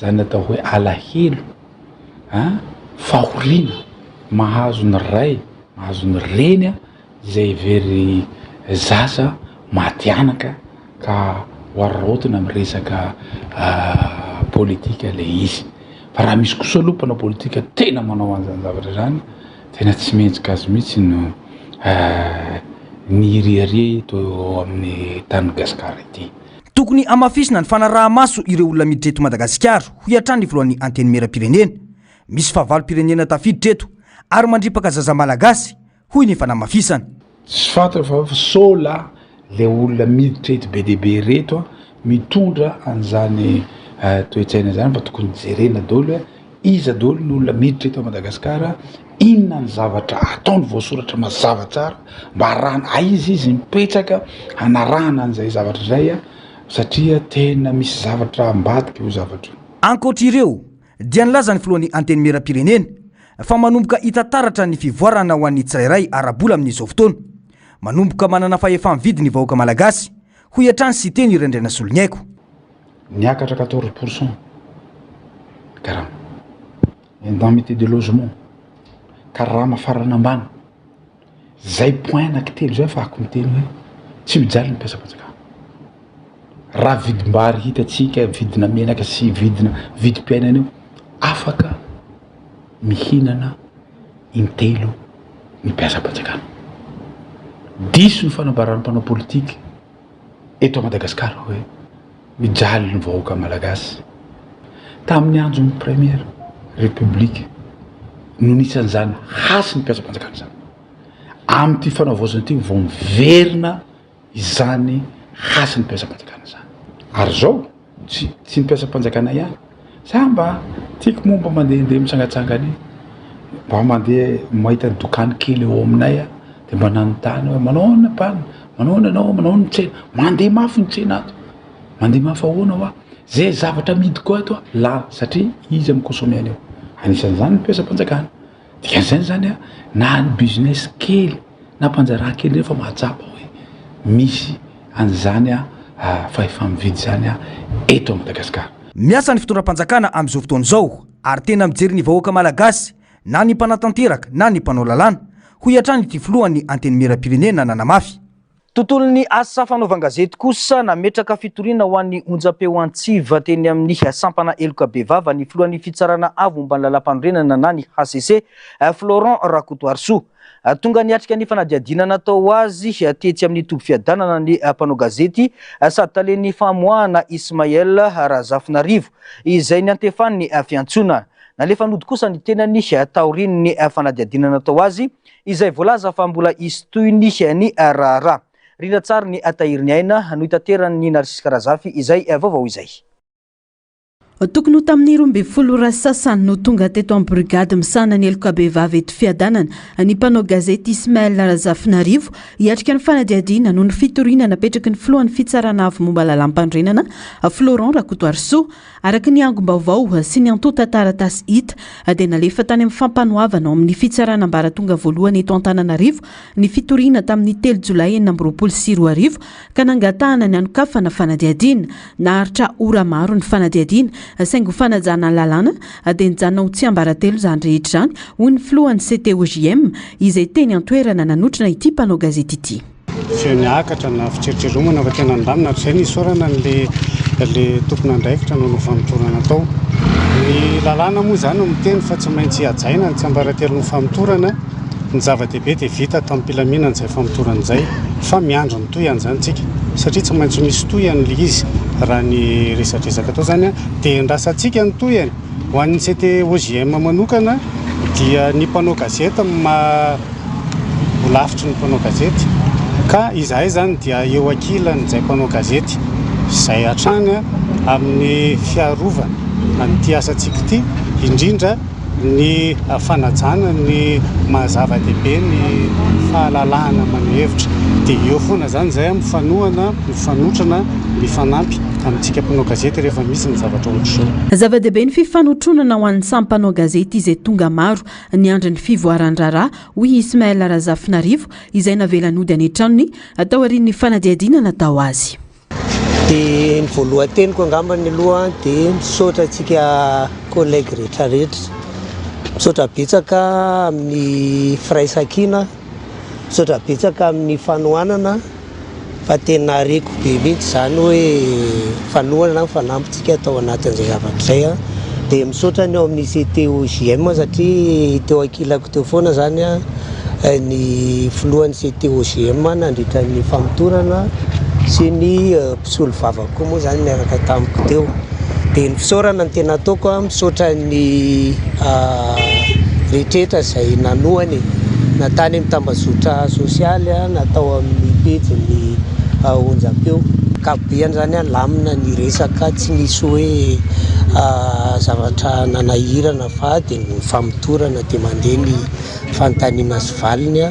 S15: zany atao hoe alahelo fahoriana mahazo ny ray mahazo ny reny zay very zaza matianaka ka hoararotina amin'ny resaka politika le izy fa raha misy kosa aloha mpanao politika tena manao an'izany zavatra zany tena tsy mentsika azy mihitsy no ny riaria to amin'ny tany Madagasikara ity.
S2: Tokony amafisina ny fanaraha-maso ireo olona miditra eto Madagasikara hoy hatrany ny filohan'ny anteny miram-pirenena. Misy fahavalo-pirenena tafiditra eto ary mandripaka zaza malagasy hoy ny fanamafisana.
S15: Tsy fantatra fa sola le olona miditra eto be deaibe reto mitondra an'izany toe-tsaina zany fa tokony jerena daholo hoe iza daholo ny olona miditra eto Madagasikara inona ny zavatra ataony voasoratra mazava tsara mba harahana aiza izy mipetraka hanarahana an'izay zavatra izay satria tena misy zavatra ambadika io zavatra.
S2: Ankoatra ireo dia nilaza ny filohan'ny anteny miram-pirenena fa manomboka hitantaratra ny fivoarana ho an'ny tsirairay arabola amin'izao fotoana manomboka manana fahefa-mividy ny vahoaka malagasy hoy hatrany sy teny Randrena Soloniaiko.
S15: Niakatra 14% karama indemnité de logement karama farana ambany zay point nankitelo zay fa ako miteny hoe tsy mijaly ny mpiasa-panjakana raha vidim-bary hitatsika vidina menaka sy vidim-piainana io afaka mihinana intelo ny mpiasa-panjakana. Diso ny fanambarana mpanao politika eto Madagasikara hoe mijaly ny vahoaka malagasy tamin'ny andron'ny première république no nisan'izany hasy ny mpiasa-panjakana zany amin'ity fanaovozana ity vao miverina izany hasy ny mpiasa-panjakana zany ary zao tsy ny mpiasa-panjakana ihany za mba tiako moa mba mandehandeha mitsangatsangany mba mandeha mahita ny dokany kely eo aminay a dia mba nanontany hoe manaona pana manaona anao manaona ny tsena mandeha mafy ny tsena ato mandeha mafy ahoana hoa zay zavatra midy koa ato a la satria izy amin'ny consommé aneo anisan'izany ny mpiasa-panjakana dikan'izany zany a na ny business kely na mpanjara kely rehefa mahatsapa hoe misy an'izany a fa efa mividy zany a eto Madagasikara.
S2: Miasa ny fitondram-panjakana amin'izao fotoana izao ary tena mijery ny vahoaka malagasy na ny mpanatanteraka na ny mpanao lalàna ho iatrany ity filohany anteny miram-pirenena nanamafy. Tontolon'ny asa fanaovan-gazety kosa nametraka fitoriana ho an'ny onjam-peo antsiva teny amin'ny sampana Eloka Bevava ny filohan'ny fitsarana avo momba ny lalam-panorenana na ny HCC Florent Rakotoarso. Tonga niatrika ny fanadiadina natao azy tetsy amin'ny toby fiadanana ny mpanao gazety sady talen'ny famoahana Ismaël Razafinarivo izay ny antefan'ny fiantsona. Nalefa nody kosa ny tenany taorin'ny fanadiadina natao azy izay voalaza fa mbola isy toy ny raharaha. Rina tsara ny atahirin'ny aina no hitaterany Narcisse Karazafy izay vaovao izay.
S1: Tokony ho tamin'ny 12 sasany no tonga teto amin'ny brigady misana ny Eloka Bevava eto fiadanana ny mpanao gazety Ismaël Razafinarivo hiatrika ny fanadiadina no ny fitoriana napetraky ny filohan'ny fitsarana avo momba lalam-pandrenana Florent Rakotoarso araka ny angom-baovao sy ny antota taratasy hita dia nalefa tany amin'ny fampanoavana ao amin'ny fitsarana ambaratonga voalohany eto Antananarivo ny fitoriana tamin'ny 3 Jolay 2024 ka nangatahana ny anokafana fanadiadina naharitra ora maro ny fanadiadina saingo fanajana lalàna dia nijanona ho tsy ambaratelo zany rehetra zany ho ny filohan'ny CTOJM izay teny antoerana nanotrana ity mpanao gazety ity.
S16: Feo niakatra na fitreritreromana fa tena andamina izay nisorana le tompona andraikitra no famitorana tao. Ny lalàna moa zany no miteny fa tsy maintsy hajaina ny tsy ambaratelo no famitorana ny zava-dehibe dia vita tamin'ny mpilaminana izay famitorana izay fa miandro ny tohany zany tsika satria tsy maintsy misy tohany le izy raha ny resatresaka atao zany dia ndrasantsika ny tohany ho an'ny CTOJM manokana dia ny mpanao gazety lavitry ny mpanao gazety ka izahay zany dia eo ankilany izay mpanao gazety izay hatrany amin'ny fiarovana an'ity asantsika ity indrindra ny fanajana ny mahazava-dehibe ny fahalalahana manuhevitra dia eo foana zany zay mifanohana mifanotrana mifanampy amintsika mpanao gazety rehefa misy ny zavatra ohatr'izao.
S1: Zava-dehibe ny fifanotronana ho an'ny samy mpanao gazety izay tonga maro ny andry ny fivoaran-draharaha hoy Ismaël Razafinarivo izay navelan'ody any an-tranony atao arin'ny fanadiadina natao azy.
S17: Dia ny voalohan-teniko angambany aloha dia misaotra antsika collègue rehetrarehetra misaotra betsaka amin'ny firaisan-kina misaotra betsaka amin'ny fanohanana fa tena reko be mihitsy zany hoe fanohana fanampintsika atao anatin'izay zavatra izay dia misaotra ny ao amin'ny CTOJM satria teo ankilako teo foana zany ny filohan'ny CTOJM nandritra ny famitorana sy ny mpisolo vava koa moa zany miaraka tamiko teo dia ny fisaorana ny tena ataoko misaotra ny rehetrarehetra izay nanohany natany amin'ny tambazotra sosialy natao amin'ny pejy onjam-peo kabeany zany lamina ny resaka tsy nisy hoe zavatra nanahirana fa dia ny famitorana dia mandeha ny fanontaniana sy valiny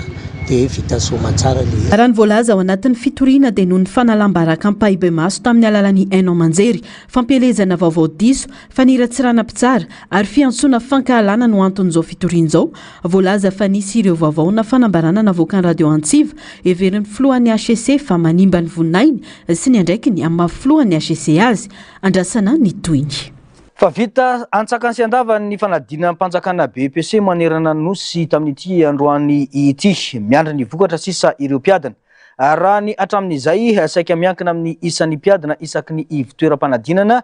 S17: dia vita soamantsara le
S1: raha ny voalaza ao anatin'ny fitoriana dia noho ny fanalambaraka ampahibe maso tamin'ny alalan'ny Hainao Manjery fampielezana vaovao diso faniratsirana mpitsara ary fiantsoana fankahalana no anton'izao fitoriana izao voalaza fa nisy ireo vaovao na fanambarana navoakan'ny radio Antsiva everin'ny filohan'ny HCC fa manimba ny voninainy sy ny andraikiny amin'ny mahafilohan'ny HCC azy andrasana ny toiny.
S2: Fa vita antsakany sy andava ny fanadina mpanjakana BEPC manerana nosy tamin'ity androany ity miandry ny vokatra sisa ireo mpiadana. Raha ny hatramin'izay saika miankina amin'ny isan'ny mpiadana isaky ny ivon-toeram-panadinana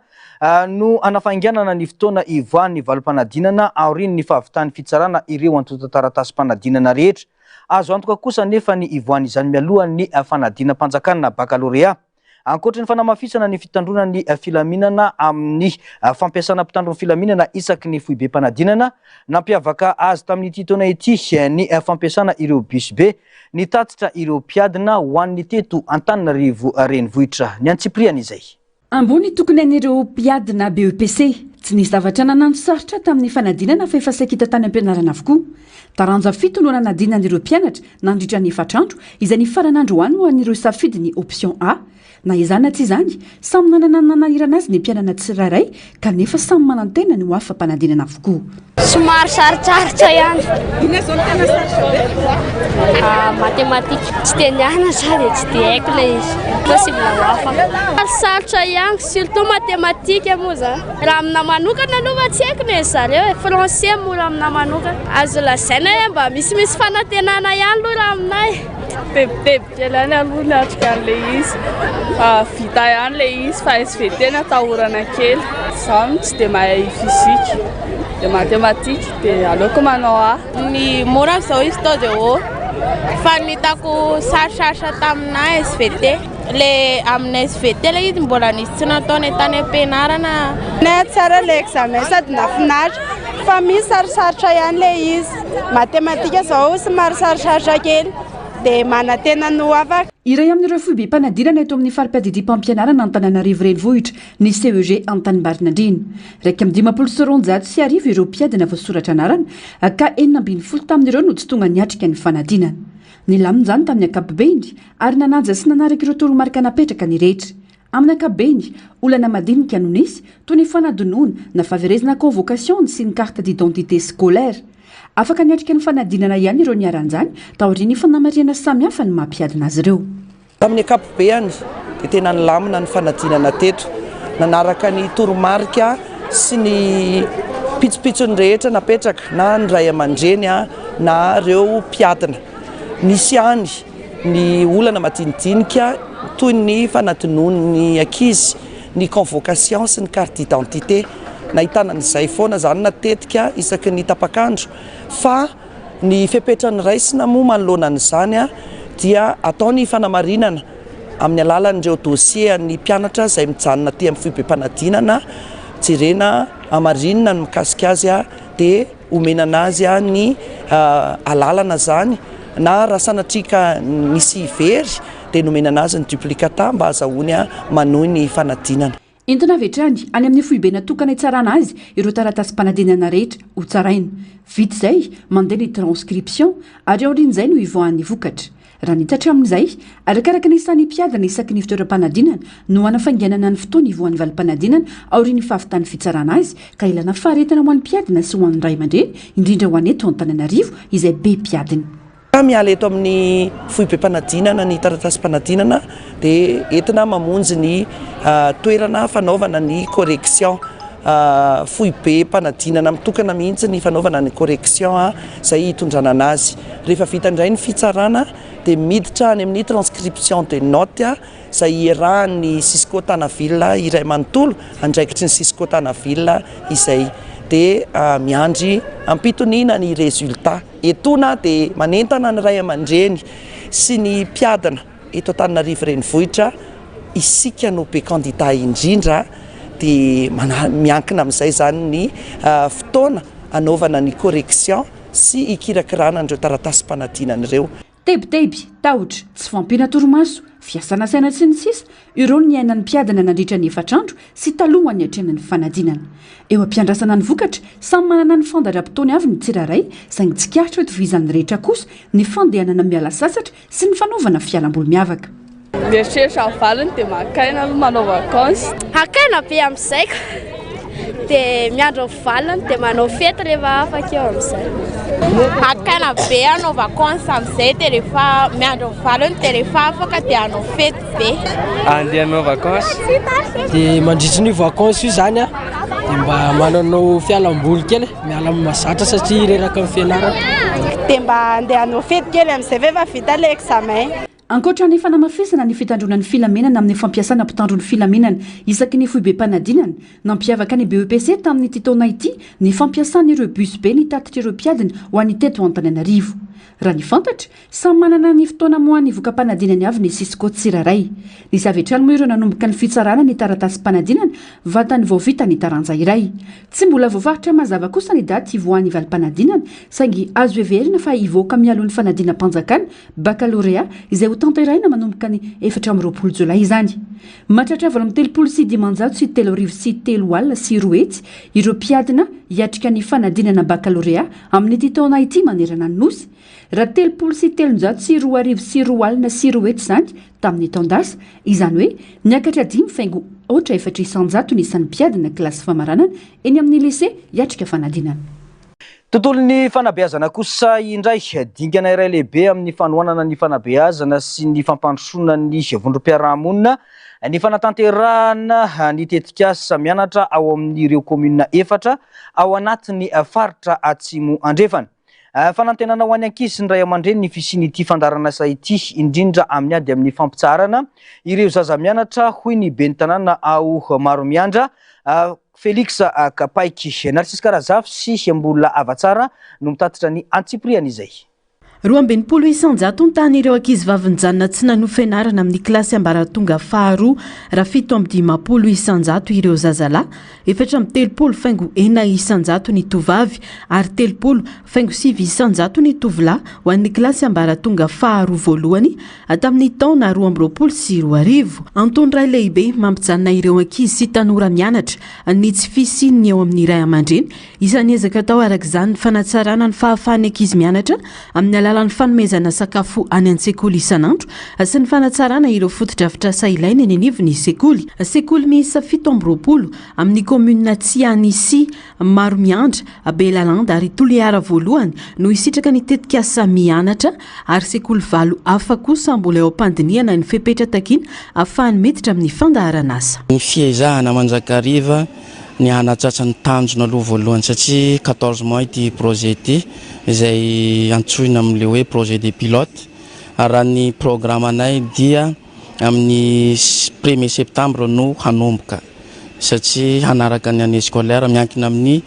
S2: no anafainganana ny fotoana ivoan'ny valim-panadinana aoriny ny fahavitany fitsarana ireo antota taratasy-panadinana rehetra. Azo antoka kosa nefa ny ivoany izany mialohan'ny fanadina mpanjakana baccalauréat. Ankoatra ny fanamafisana ny fitandronan'ny filaminana amin'ny fampiasana mpitandrona filaminana isaky ny foibe mpanadinana nampiavaka azy tamin'ity taona ity ny fampiasana ireo bus be ny tatitra ireo mpiadina ho an'ny teto Antananarivo renivohitra ny Antsipriana izay.
S3: ambony tokony an'ireo mpiadina BEPC tsy nisy zavatra nanano sarotra tamin'ny fanadinana fa efa saikita tany am-pianarana avokoa taranja fitoloana nadinan'ireo mpianatra nandritra ny efatrandro izay ny faranandro hoany ho an'ireo safidy ny option A na izany tsy izany samy nanananahirana azy ny mpianana tsirairay kanefa samy manantena ny ho afam-panadinana avokoa
S18: somary sarotsarotra ihany ina zao tena sarotra matematika tsy de nianatra dia tsy dia haiko ilay izy possible ho afaka sarotra ihany surtout matematika moa zany raha amina manokana aloha tsy haiko ny zareo français moa amina manokana azo lazaina hoe mba misimisy fanantenana ihany aloha raha aminay bebibeby kely any aloha niatrika an'ilay izy vita ihany ilay izy fa SVT ny atahorana kely izany tsy dia mahay fizika dia matematika dia aleoko manao A
S19: ny mora zao izy tao dia o fa nitako sarosarotsa tamina SVT le amina SVT le izy mbola nisy tsy nataony tany am-pianarana nay tsara le examen sady nafinaritra fa misy sarosarotra ihany le izy matematika zao somary sarosarotra kely dia manantena no afaka
S3: iray amin'ireo foibe mpanadinana eto amin'ny farim-piadidim-pampianarana Antananarivo renivohitra ny CEG Antanibarinandriny raika amin'ny 16 sy arivo ireo mpiadina voasoratra anarana ka 70 tamin'ireo no tsy tonga niatrika ny fanadinana ny laminy izany tamin'ny ankapobeny ary nananja sy nanaraka ireo toromarika napetraka ny rehetra amin'ny ankapobeny olana madinika no nisy toy ny fanadinoana na fahaverezana convocation sy ny carte d'identité scolaire afaka niatrika ny fanadinana ihany ireo niaran'izany taoriany fanamariana samihafa ny mampiadina azy ireo
S20: tamin'ny ankapobeny dia tena nilamina ny fanadinana teto nanaraka ny toromarika sy ny pitsopitsony rehetra napetraka na ny ray aman-dreny na ireo mpiadina nisy ihany ny olana madinidinika toy ny fanadinoany ankizy ny convocation sy ny carte d'identité nahitanan'izay foana izany natetika isaky ny tapakandro fa ny fepetrany raisina moa manoloanan'izany dia ataony fanamarinana amin'ny alalan'ireo dossier ny mpianatra izay mijanona ty amin'ny foibe-panadinana jerena amarinina ny mikasika azy dia omenana azy ny alalana zany na raha sanatrika misy very dia nomenana azy ny duplicata mba azahoany manohy ny fanadinana
S3: entina avetrany any amin'ny foibe natokana hitsarana azy ireo taratasy-panadinana rehetra ho tsaraina vita izay mandeha ny transcription ary aorian'izay no ivoahan'ny vokatra raha nitatra amin'izay arakaraka ny isan'ny mpiadana isaky ny fitoeram-panadinana no hanafainganana ny fotoana ivoan'ny valim-panadinana aorian'ny fahavitany fitsarana azy ka ilana faharetana ho an'ny mpiadina sy ho an'ny ray aman-dreny indrindra ho aneto Antananarivo izay be mpiadina
S20: miala eto amin'ny foibe-panadinana ny taratasy-panadinana dia entina mamonjy ny toerana fanaovana ny correction foibe-panadinana mitokana mihitsy ny fanaovana ny correction izay hitondrana anazy rehefa vita indray ny fitsarana dia miditra any amin'ny transcription de note izay iarahan'ny Cisco Tanaville iray manontolo andraikitry ny Cisco Tanaville izay dia miandry ampitoniana ny résultat etona dia manentana ny ray aman-dreny sy ny mpiadana eto Antananarivo renivohitra isika no be candidat indrindra dia miankina amin'izay zany ny fotoana anaovana ny correction sy ikirakirana an'ireo taratasy-panadinana ireo
S3: tebiteby tahotra tsy fampina torimaso fiasana saina sy ny sisa ireo ny ainan'ny mpiadana nandritra ny efatrandro sy taloha ny atrenan'ny fanadinana eo ampiandrasana ny vokatra samy manana ny fandaram-potoany avy ny tsirairay saingy tsikahatra ho tovizan'ny rehetra kosa ny fandehanana miala sasatra sy ny fanaovana fialam-boly miavaka
S21: mieritreritra valiny dia makaina aloha manao vakansy
S18: hakaina be amin'izayko dia miandro valiny dia manao fety rehefa afaka eo amin'izay
S19: hakaina be anao vakansy amin'izay dia rehefa miandro valiny dia rehefa afaka dia anao fety be
S22: andeha anao vakansy
S23: dia mandritra ny vakansy io zany dia mba mananao fialam-boly kely miala mazatra satria reraka amin'ny fianarana
S19: dia mba andeha anao fety kely amin'izay ve efa vita le examen
S3: ankoatra ny fanamafisana ny fitandronan'ny filamenana amin'ny fampiasana mpitandro ny filamenana isaky ny foibe-panadinana nampiavaka ny BEPC tamin'ny titaona ity ny fampiasan'ireo bus be ny tatitra ireo mpiadina ho an'ny teto Antananarivo raha ny fantatra samy manana ny fotoana moany voka-mpanadinany avy ny sisikô tsiraray ny zavetrano moa ireo nanomboka ny fitsarana ny taratasy-mpanadinana vatany voavita ny taranja iray tsy mbola voafaritra mazava kosa ny daty voan'ny valim-panadinana saingy azo heverina fa hivoaka mialohan'ny fanadina-mpanjakana bakalorea izay ho tanteraina manomboka ny 4 jolay izany matratra valo amin'ny 7 sy 3 sy 3 alina sy roetsy ireo mpiadina hiatrika ny fanadinana bakalorea amin'ny ity taona ity manerana ny nosy raha 3 sy 3 sy 2 sy 2 alina sy roetsy zany tamin'ny taondasa izany hoe niakatra 5 faingo ohatra 400 ny isan'ny mpiadina kilasy famaranana eny amin'ny lise hiatrika fanadinana.
S2: Tontolon'ny fanabeazana kosa indray dingana iray lehibe amin'ny fanohanana ny fanabeazana sy ny fampandrosoana ny vondrom-piarahamonina ny fanatanterahana ny tetikasa mianatra ao amin'ireo komuna 4 ao anatin'ny faritra Atsimo Andrefana. Fanantenana ho any ankizy sy ny ray aman-dreny ny fisian'ity fandarana sa ity indrindra amin'ny ady amin'ny fampitsarana ireo zaza mianatra hoy ny ben'ny tanàna ao Maro Miandra Félix Kapaiky Narcisse Karazafy sy mbola avatsara no mitatitra ny antsipriana izay.
S1: 2 isanjato ny tany ireo ankizy vavy-nijanona tsy nanohy fianarana amin'ny kilasy ambaratonga faharoa raha 7 isanjato ireo zazalahy 4 faingo 4 isanjato ny tovavy ary 3 faingo 5 isanjato ny tovolahy ho an'ny kilasy ambaratonga faharoa voalohany tamin'ny taona 20 sy 20. Antony ray lehibe mampijanona ireo ankizy sy tanora mianatra ny tsy fisiany eo amin'ny ray aman-dreny isan'ny ezaka tao arak'izany ny fanatsarana ny fahafahan'ny ankizy mianatra amin'ny alalan'ny fanomezana sakafo any an-tsekoly isanandro sy ny fanatsarana ireo fotodrafitra sailaina eny anivon'ny sekoly. Sekoly miisa 17 amin'ny komuna Tsianisy, Maro Miandra, Belalanda ary Toliara voalohany no isitraka ny tetikasa mianatra ary sekoly 9 hafa kosa mbola eo am-pandiniana ny fepetra takina ahafahany metitra amin'ny fandaharana asa.
S4: Ny fiezahana manjakariva ny hanatsatsa ny tanjona aloha voalohany satria 14 mois ity projet ity izay antsoina amin'le hoe projet de pilote raha ny programme anay dia amin'ny 1er septembre no hanomboka satria hanaraka ny année scolaire miankina amin'ny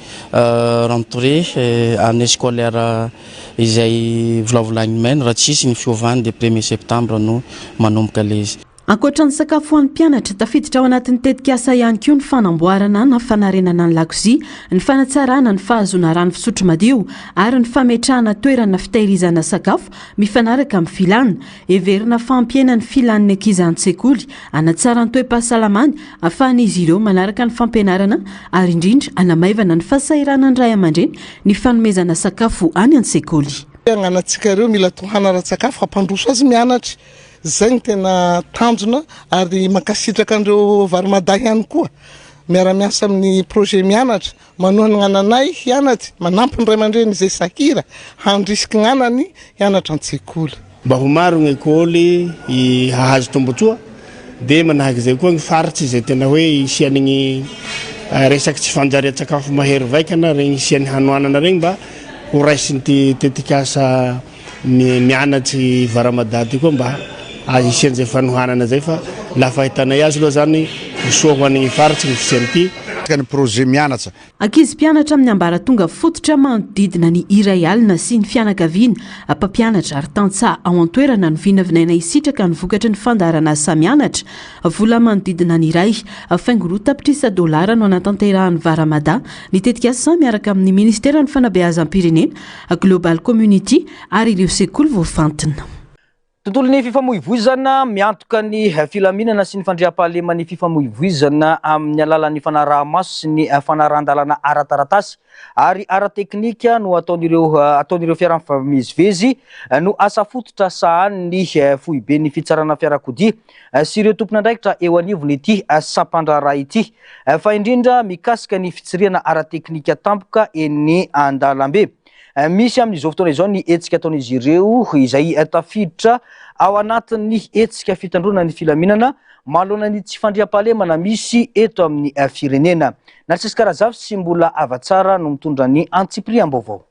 S4: rentrée année scolaire izay volavolagny maina raha tsisy ny fiovany de 1er septembre no manomboka le izy.
S1: Ankoatra ny sakafo ho an'ny mpianatra tafiditra ao anatin'ny tetikasa ihany koa ny fanamboarana na fanarenana ny lakozia, ny fanatsarana ny fahazoana rano fisotro madio ary ny fametrahana toerana fitahirizana sakafo mifanaraka amin'ny filana. Heverina fampiena ny filan'ny ankizy an-tsekoly hanatsara ny toe-pahasalamany ahafahan'izy ireo manaraka ny fampianarana ary indrindra hanamaivana ny fahasahiranany ray aman-dreny ny fanomezana sakafo any an-tsekoly.
S5: Anantsika ireo mila tohana ra-tsakafo hampandroso azy mianatra. Zay ny tena tanjona ary mankasitraka andreo varimadahy ihany koa miara-miasa amin'ny projet mianatra manohana ny ananay hianatra manampy ny ray aman-dreny izay sahira handrisika ny anany hianatra an-tsekoly
S16: mba ho maro ny ekôly hahazo tombotsoa dia manahaka izay koa ny faritsy izay tena hoe isian'igny resaky tsy fanjarian-tsakafo mahery vaikana regny isian'ny hanoanana regny mba ho raisiny tetikasa mianatry varamadaty koa mba isian'izay fanohanana zay fa lafa hitanay azy aloha zany soa ho an'igny faritsy ny fisian'ity
S1: ny projet mianatra. Ankizy mpianatra amin'ny ambaratonga fototra manodidina ny iray alina sy ny fianakaviana mpampianatra ary tantsaha ao an-toerana no vinavinaina isitraka ny vokatry ny fandaharana asa mianatra. Vola manodidina ny iray faingo roa tapitrisa dolara no anatanterahany Varamada ny tetikasa miaraka amin'ny ministera ny fanabeazam-pirenena Global Community ary ireo sekoly voafantina.
S2: Tontolon'ny fifamoivoizana miantoka ny filaminana sy ny fandriam-pahalema ny fifamoivoizana amin'ny alalan'ny fanaraha-maso sy ny fanarahan-dalana ara-taratasy ary ara-teknika no ataon'ireo fiara mifamezivezy no asa fototra sahan'ny foibe ny fitsarana fiarakodia sy ireo tompon'andraikitra eo anivony ity sampandraraha ity fa indrindra mikasika ny fitsiriana ara-teknika tampoka eny Andalambe. Misy amin'izao fotoana izao ny etsika ataon'izy ireo izay tafiditra ao anatin'ny etsika fitandrona ny filaminana manoloana ny tsy fandriam-pahalemana misy eto amin'ny firenena. Narcisse Karazafy sy mbola avatsara no mitondra ny antsipriam-baovao.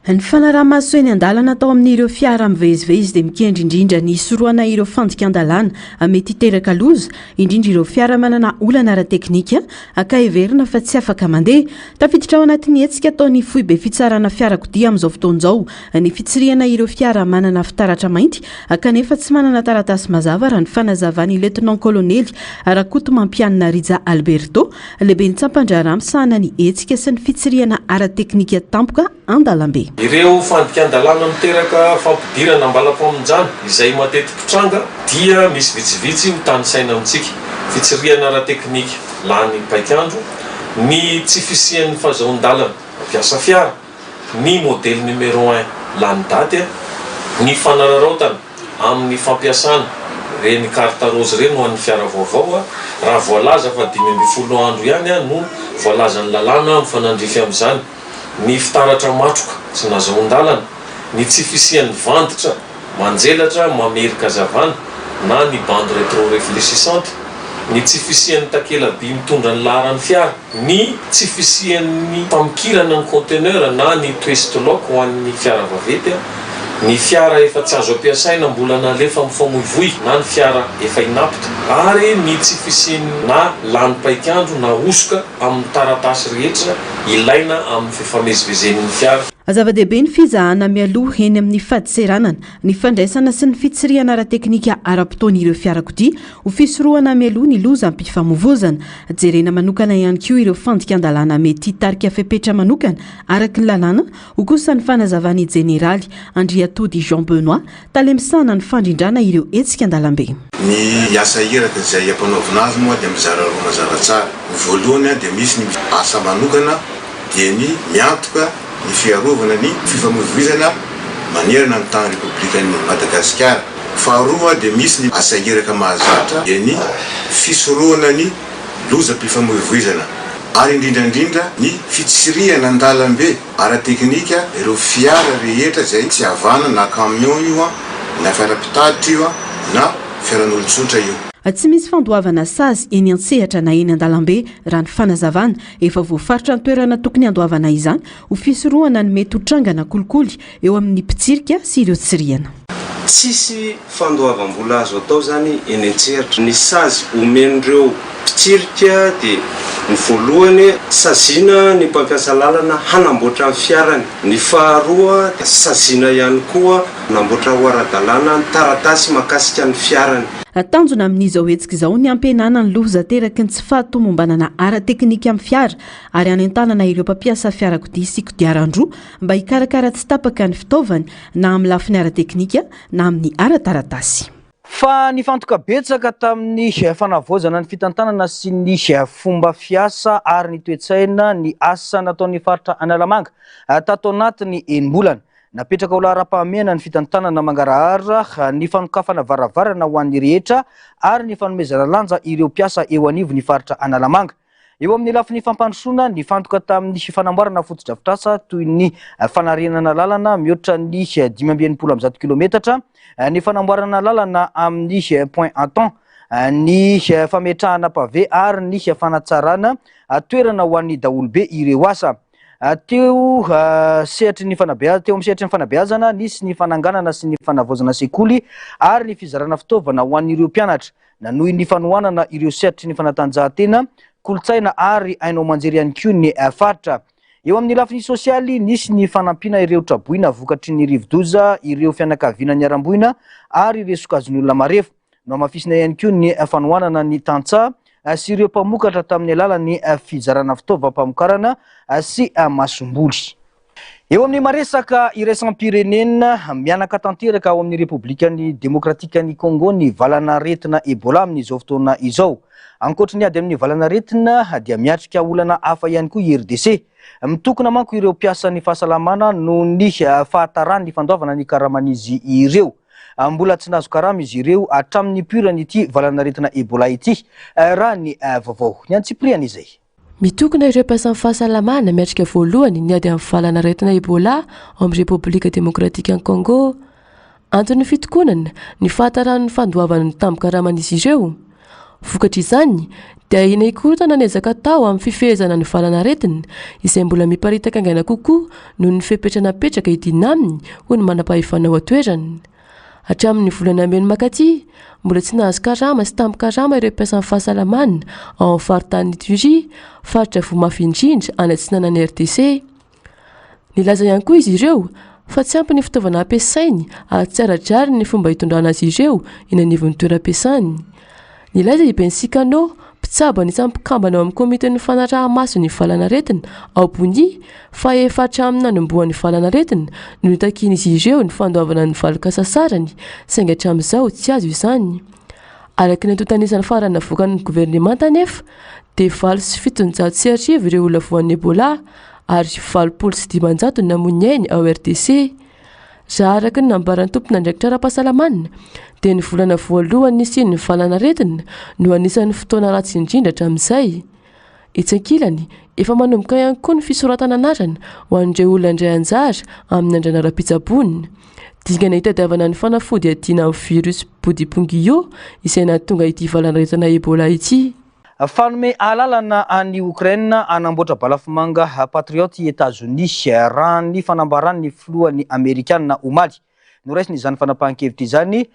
S1: Ny fanaraha-maso eny an-dalana tao amin'ireo fiara mivezivezy dia mikendry indrindra ny soroana ireo fandika an-dalana mety hiteraka loza, indrindra ireo fiara manana olana ara-teknika aka heverina fa tsy afaka mandeha. Tafiditra ao anatin'ny hetsika ataon'ny fohy be fitsarana fiarakodia amin'izao fotoan'izao ny fitsirihana ireo fiara manana fitaratra mainty kanefa tsy manana taratasy mazava raha ny fanazavany Lieutenant Colonely Rakoto Mampianina Rija Alberto, lehibe ny tsampandrara misahana ny hetsika sy ny fitsirihana ara-teknika tampoka an-dalambe.
S6: Ireo fandika an-dalana miteraka fampidirana ambala-pamonjana izay matetiky tranga dia misy vitsivitsy ho tany saina amintsika. Fitsirihana ara-teknika lany paikandro, ny tsy fisian'ny fahazoan-dalana mampiasa fiara, ny modèle numéro 1 lany daty, ny fanararaotana amin'ny fampiasana reny carte rose reny ho an'ny fiara vaovao raha voalaza fa 5 andro ihany no voalazan'ny lalàna mifanandrify amin'izany. Ny fitaratra matroka tsy nazahoan-dalana, ny tsy fisian'ny vanditra manjelatra mamerika hazavana na ny bande rétro-réfléchissante, ny tsy fisian'ny takela-by mitondra ny laharan'ny fiara, ny tsy fisian'ny famikirana ny conteneur na ny twist lock ho an'ny fiara vaventy, ny fiara efa tsy azo ampiasaina mbola nalefa mifamoivoy na ny fiara efa inapita, ary ny tsy fisian'ny na lany paikandro na osoka amin'ny taratasy rehetra ilaina amin'ny fifamezivezen'ny fiara.
S1: Zava-dehibe ny fizahana mialoha eny amin'ny fadiseranana, ny fandraisana sy ny fitsirihana ara-teknika ara-potoan'ireo fiarakodia ho fisorohana mialoha ny loza ampifamoivozana. Jerena manokana ihany koa ireo fandika an-dalana mety hitarika fepetra manokana araky ny lalàna, ho kosa ny fanazavany jeneraly Andriatody Jean Benoit talemisana ny fandrindrana ireo hetsika an-dalambe.
S7: Ny asa iraka izay ampanaovina azy moa dia mizara roa mazava tsara. Voalohany dia misy ny asa manokana dia ny miantoka ny fiarovana ny fifamoivoizana manerana ny tany Repoblikan'i Madagasikara. Faharoa dia misy ny asa iraka mahazatra dia ny fisorohana ny lozam-pifamoivoizana, ary indrindrandrindra ny fitsirihana an-dalambe ara-teknika ireo fiara rehetra izay tsy havana na camion io na fiara-pitatitra io na fiaran'olon-tsotra io.
S1: Tsy misy fandoavana sazy eny an-tsehatra na eny an-dalambe raha ny fanazavana efa voafaritra ny toerana tokony handoavana izany ho fisorohana ny mety ho trangana kolikoly eo amin'ny mpitsirika sy ireo tsirihana.
S8: Tsisy fandoavam-bola azo atao zany eny an-tsehatra. Ny sazy omen'ireo mpitsirika dia ny voalohany sazina ny mpampiasa lalana hanamboatra ny fiarany, ny faharoa sazina ihany koa hanamboatra ho ara-dalàna ny taratasy mahakasika ny fiarany.
S1: Tanjona amin'izao hetsika izao ny ampihenana ny loza teraky ny tsy fahatomombanana ara-teknika amin'ny fiara ary hanentanana ireo mpampiasa fiarakodia sy kodiaran-droa mba hikarakara tsy tapaka ny fitaovany na amin'ny lafiny ara-teknika na amin'ny ara-taratasy.
S2: Fa ny fantoka betsaka tamin'ny fanavozana ny fitantanana sy ny fomba fiasa ary ny toe-tsaina ny asa nataon'ny faritra Analamanga tato anatiny enim-bolana. Napetraka ho lahara-pahamehana ny fitantanana mangarahara ny fanokafana varavarana ho an'ny rehetra ary ny fanomezana lanja ireo mpiasa eo anivon'ny faritra Analamanga. Eo amin'ny lafiny fampandrosoana ny fantoka tamin'ny fanamboarana foto-drafitrasa toy ny fanarenana lalana mihoatra ny 520 kilometatra, ny fanamboarana lalana amin'ny point Anton, ny fametrahana pavé ary ny fanatsarana toerana ho an'ny daholobe ireo asa. Teo sehatry ny fanabeazana nisy ny fananganana sy ny fanavozana sekoly ary ny fizarana fitaovana ho an'ireo mpianatra, nanohy ny fanohanana ireo sehatry ny fanatanjahantena, kolotsaina ary ainao manjery ihany koa ny faritra. Eo amin'ny lafiny sosialy nisy ny fanampiana ireo traboina vokatry ny rivodoza, ireo fianakaviana ny aramboina ary ireo sokajiny olona marefo. No mafisina ihany koa ny fanohanana ny tantsa sy ireo mpamokatra tamin'ny alalan'ny fizarana fitaovam-pamokarana sy masomboly. Eo amin'ny maresaka iraisam-pirenena mianaka tanteraka ao amin'ny Repoblikan'ny Demokratikany Congo ny valanaretina Ebola amin'izao fotoana izao. Ankoatra ny ady amin'ny valanaretina dia miatrika olana hafa ihany koa i RDC. Mitokona manko ireo mpiasa ny fahasalamana no ny fahatarany fandoavana ny karaman'izy ireo. Mbola tsy nazo karama izy ireo hatramin'ny purany ity valanaretina Ebola ity raha ny vaovao ny antsipriana izay.
S24: Mitokona ireo mpiasa amin'ny fahasalamana miatrika voalohany ny ady amin'ny valanaretina Ebola amin'ny Repoblika Demokratika ny Congo. Antony fitokonana ny fahatarany fandoavana ny tambo karaman'izy ireo. Vokatra izany dia ina ikory tananezaka tao amin'ny fifehezana ny valanaretina izay mbola miparitaka angaina kokoa noho ny fepetranapetraka idina aminy ho ny manam-pahefanao atoerany. Hatramin'ny volana Mey makaty mbola tsy nahazo karama sy tampo-karama ireo mpiasan'ny fahasalamana ao amin'ny faritany Ituri, faritra Vomafy indrindra any atsinanany RDC. Nilaza ihany koa izy ireo fa tsy ampy ny fitaovana ampiasainy ary tsy ara-drary ny fomba hitondrana azy ireo eny anivon'ny toeram-piasany. Nilaza i Bensikano, mpitsabo anisany mpikambana ao amin'ny komiten'ny fanaraha-maso ny valanaretina ao Bony fa efa hatramin'ny nanombohan'ny valanaretina no nitakin'izy ireo ny fandoavana ny valikasasarany saingy hatramin'izao tsy azo izany. Araka ny antontanisany farany navoakan'ny governemanta anefa dia 7,7 ireo olona voan'ny Ebola ary 7,500 namon'ny ainy ao RDC. Raha araka ny nambaran'ny tompona andraikitra ara-pahasalamana dia ny volana voalohany ny valanaretina no anisan'ny fotoana ratsy indrindra hatramin'izay. Itsankilany efa manomboka ihany koa ny fisoratana anarana ho an'ireo olona indray anjara amin'ny andrana ara-pitsabonina. Dingana hitadiavana ny fanafody adiana amin'ny virus Budipongio izay nahatonga ity valanaretina Ebola ity.
S2: Fanome alalana any Ukraine anamboatra balafomanga patrioty Etats-Unis raha ny fanambaran'ny filohan'ny Amerikana omaly. Noraisiny izany fanapahan-kevitra izany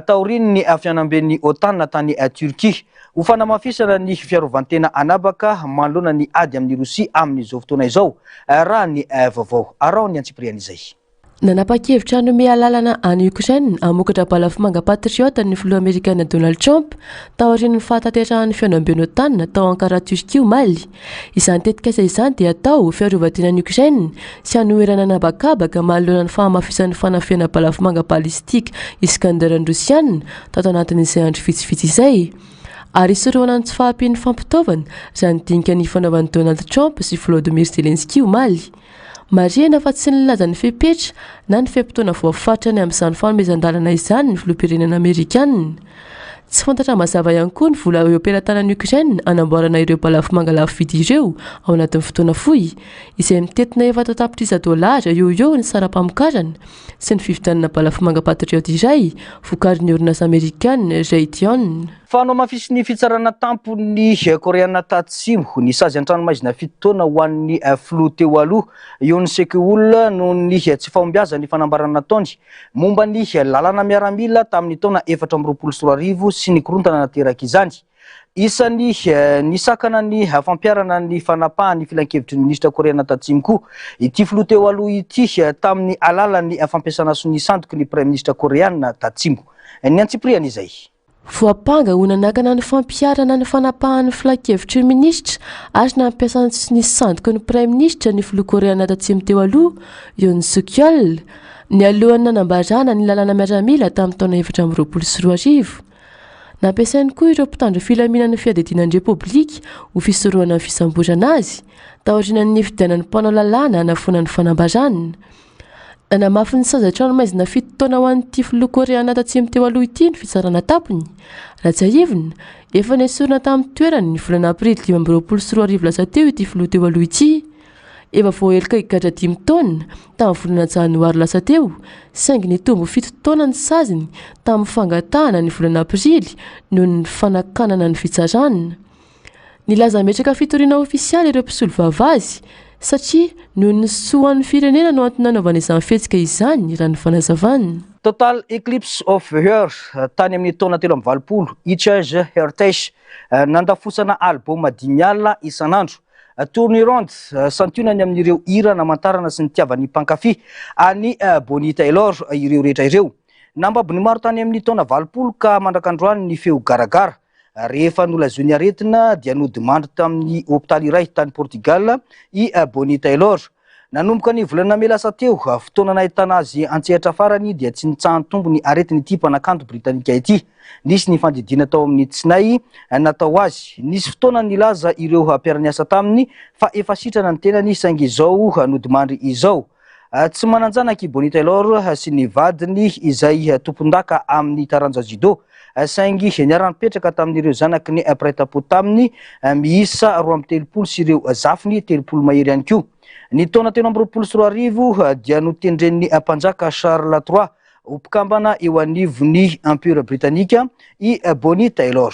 S2: taorin'ny fianamben'ny OTAN tany Turquie ho fanamafisana ny fiarovantena anabaka manoloana ny ady amin'ny Rosia amin'izao fotoana izao raha ny vaovao arao ny antsiprian'izay.
S24: Nanapa-kevitra hanome alalana any Ukraine hamokatra balafomanga patriote ny filoha Amerikana Donald Trump taorian'ny fahataterahan'ny fianamben'ny OTAN tao Ankara Turquie omaly. Izany tetikasa izany dia atao fiarovan-tenan'ny Ukraine sy hanoerana anabakabaka manoloana ny fahamafisan'ny fanafiana balafomanga balistika Iskanderan'ny Rosiana tato anatin'izay andro vitsivitsy izay. Ary isoroana ny tsy fahampian'ny fampitaovana raha nidinika ny fanaovan'i Donald Trump sy Volodymyr Zelensky omaly. Marihana fa tsy nilaza ny fepetra na ny fepitoana voafatrany amin'izany fanomezan-dalana izany ny filoham-pirenena Amerikana. Tsy fantatra mazava ihany koa ny vola eo am-pelatanan'ny Ukraine anamboarana ireo balafomanga lafo vidy ireo ao anatin'ny fotoana fohy izay mitetina efa $400 eo ny sara-pamokarana sy ny fividianana balafomanga patriote iray vokarin'ny orinasa Amerikana Raytheon.
S2: Fanao mafisy ny fitsarana tampony Koreana Tatsimo ny sazy an-tranomaizina fitoana ho an'ny filoha teo aloha Yoon Suk-yeol no ny tsy fahombiaza ny fanambarana nataony momba ny lalàna miaramila tamin'ny taona 2024 sy ny korontana nateraka izany. Isany nisakana ny fampiarana ny fanapahan'ny filan-kevitry ny ministra Koreana Tatsimo koa ity filoha teo aloha ity tamin'ny alalan'ny fampiasana sy ny sandoky ny Premier Ministra Koreana Tatsimo. Ny antsiprian'izay.
S24: Voapanga ho nanakana ny fampiarana ny fanapahan'ny filan-kevitry ny ministra ary nampiasana sy ny sandoky ny Premier Ministra ny filoha Koreana Tatsimo teo aloha Yoon Suk-yeol ny alohan'ny nanambarana ny lalàna miaramila tamin'ny taona 2024. Nampiasainy koa ireo mpitandro filaminana fiadidinan'ny Repoblika ho fisorohana ny fisamborana azy taorian'ny nifidianan'ny mpanao lalàna hanafonan'ny fanambarana. Nanamafy ny sazy an-tranomaizina fito taona ho an'ity filoha Koreana Tatsimo teo aloha ity ny fitsarana tampony. Ratsahivina efa nesorina tamin'ny toerany ny volana Aprily 2024 lasa teo ity filoha teo aloha ity. Efa voahelika higadra 5 taona tamin'ny volana Janoary lasa teo, saingy nitombo 7 taona ny saziny tamin'ny fangatahana ny volana Aprily noho ny fanakanana ny fitsarana. Nilaza metraka fitoriana ofisialy ireo mpisolo vavazy satria noho ny soan'ny firenena no antony nanaovana izany fihetsika izany raha ny fanazavana.
S2: Total Eclipse of the Heart tany amin'ny taona 2020 Itchage Heritage nandafosana album 10 alina isan'andro. Tourny ronde santionany amin'ireo hira namantarana sy nitiavan'ny mpankafy any Bonnie Taylor ireo rehetra ireo. Nambabony maro tany amin'ny taona 20 ka mandrakandroany ny feo garagara. Rehefa nolazoiny aretina dia nodimandry tamin'ny hôpitaly iray tany Portugal i Bonnie Taylor. Nanomboka ny volana Mey lasa teo fotoana nahitana azy antsehatra farany dia tsy nitsahan tombo ny aretiny ity mpanakanto britanika ity. Nisy ny fandidiana tao amin'ny tsinay natao azy. Nisy fotoana nilaza ireo mpiara-miasa taminy fa efa sitrana ny tenany saingy izao nodimandry izao. Tsy mananjanaka i Bonnie Taylor sy ny vadiny izay tompon-daka amin'ny taranja judo saingy niara-nipetraka tamin'ireo zanaky ny prêt-à-pot taminy miisa 23 sy ireo zafiny 30 mahery ihany koa. Ny taona 2024 dia notendren'ny mpanjaka Charles III ho mpikambana eo anivon'ny Empire Britanika i Bonnie Taylor.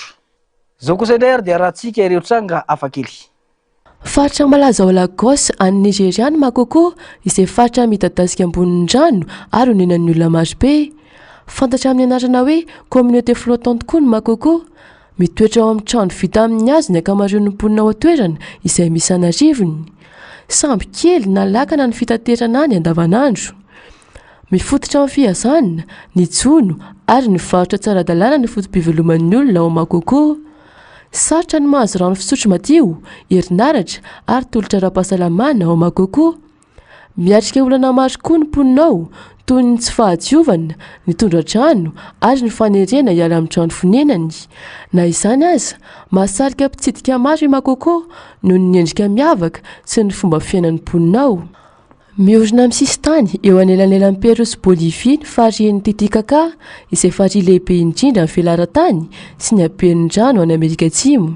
S2: zao kosa indray ary dia rahantsika ireo tranga afakely.
S24: Faritra malaza ao Lagos any Nigeriany makoko izay faritra midadasika ambonin'ny rano ary nenan'ny olona maro be. Fantatra amin'ny anarana hoe communauté flottante koa ny makoko. Mitoetra ao amin'ny trano vita amin'ny hazo ny ankamaroan'ny mponina ao an-toerana izay misy anarivony. Samby kely na lakana ny fitaterana any andavanandro. Mifototra amin'ny fihazana, ny jono ary ny varotra tsara dalàna ny fotom-piveloman'ny olona ao makoko. Sarotra ny mahazo rano fisotro madio, herinaratra ary tolotra ara-pahasalamana ao makoko. Miatrika olana maro koa ny mponina ao, toy ny tsy fahadiovana, ny tondra-drano ary ny fanerena hiala amin'ny trano fonenany. Na izany aza, mahasarika mpitsidika maro i makoko noho ny endrika miavaka sy ny fomba fiainan'ny mponina ao. Miorina amin'ny sisintany eo anelanelan'ny Pérou sy Bolivia ny farian'ny Titicacá izay farihy lehibe indrindra amin'ny velaran-tany sy ny haben'ny rano any Amerika Atsimo.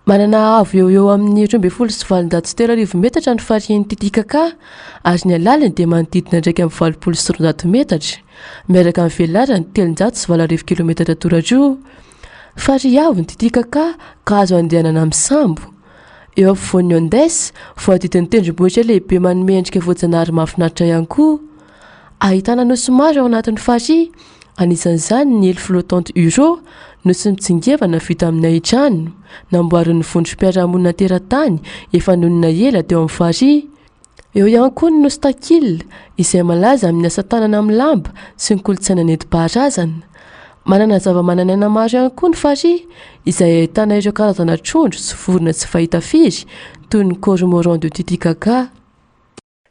S24: Manana avo eo amin'ny 12.7 metatra ny farian'ny Titicacá ary ny alaliny dia manodidina 1.4 metatra, miaraka amin'ny velarany 3.2 kilometatra tora-droa. Farihy avo ny Titicacá ka azo andehanana amin'ny sambo. Eo afovoan'ny Andes, voadidin'ny tendrombohitra lehibe manome endrika voajanahary mahafinaritra ihany koa. Ahitana nosy maro ao anatin'ny farihy, anisan'izany ny île flottante Uro, nosy mitsingevana vita amin'ny ahitrano, namboarin'ny vondrom-piarahamonina teratany efa nonina ela teo amin'ny farihy. Eo ihany koa ny nosy Takil, izay malaza amin'ny asa tanana amin'ny lamba sy ny kolontsaina nentim-paharazana. Manana zava-manan'aina maro ihany koa ny farihy, izay ahitana ireo karazana trondro sy vorona tsy fahita firy, toy ny cormoran de Titicacá.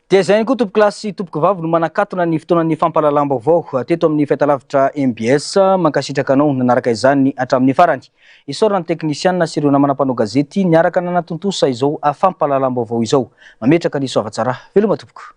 S2: Dia izay ihany koa tompo kilasy tompoky vavy no manakatona ny fotoanan'ny fampahalalam-baovao teto amin'ny fahitalavitra MBS, mankasitraka anao nanaraka izany hatramin'ny farany. Isaorana ny teknisianina sy ireo namana mpanao gazety niaraka nanatontosa izao fampahalalam-baovao izao. Mametraka ny soavatsara, veloma tompoko.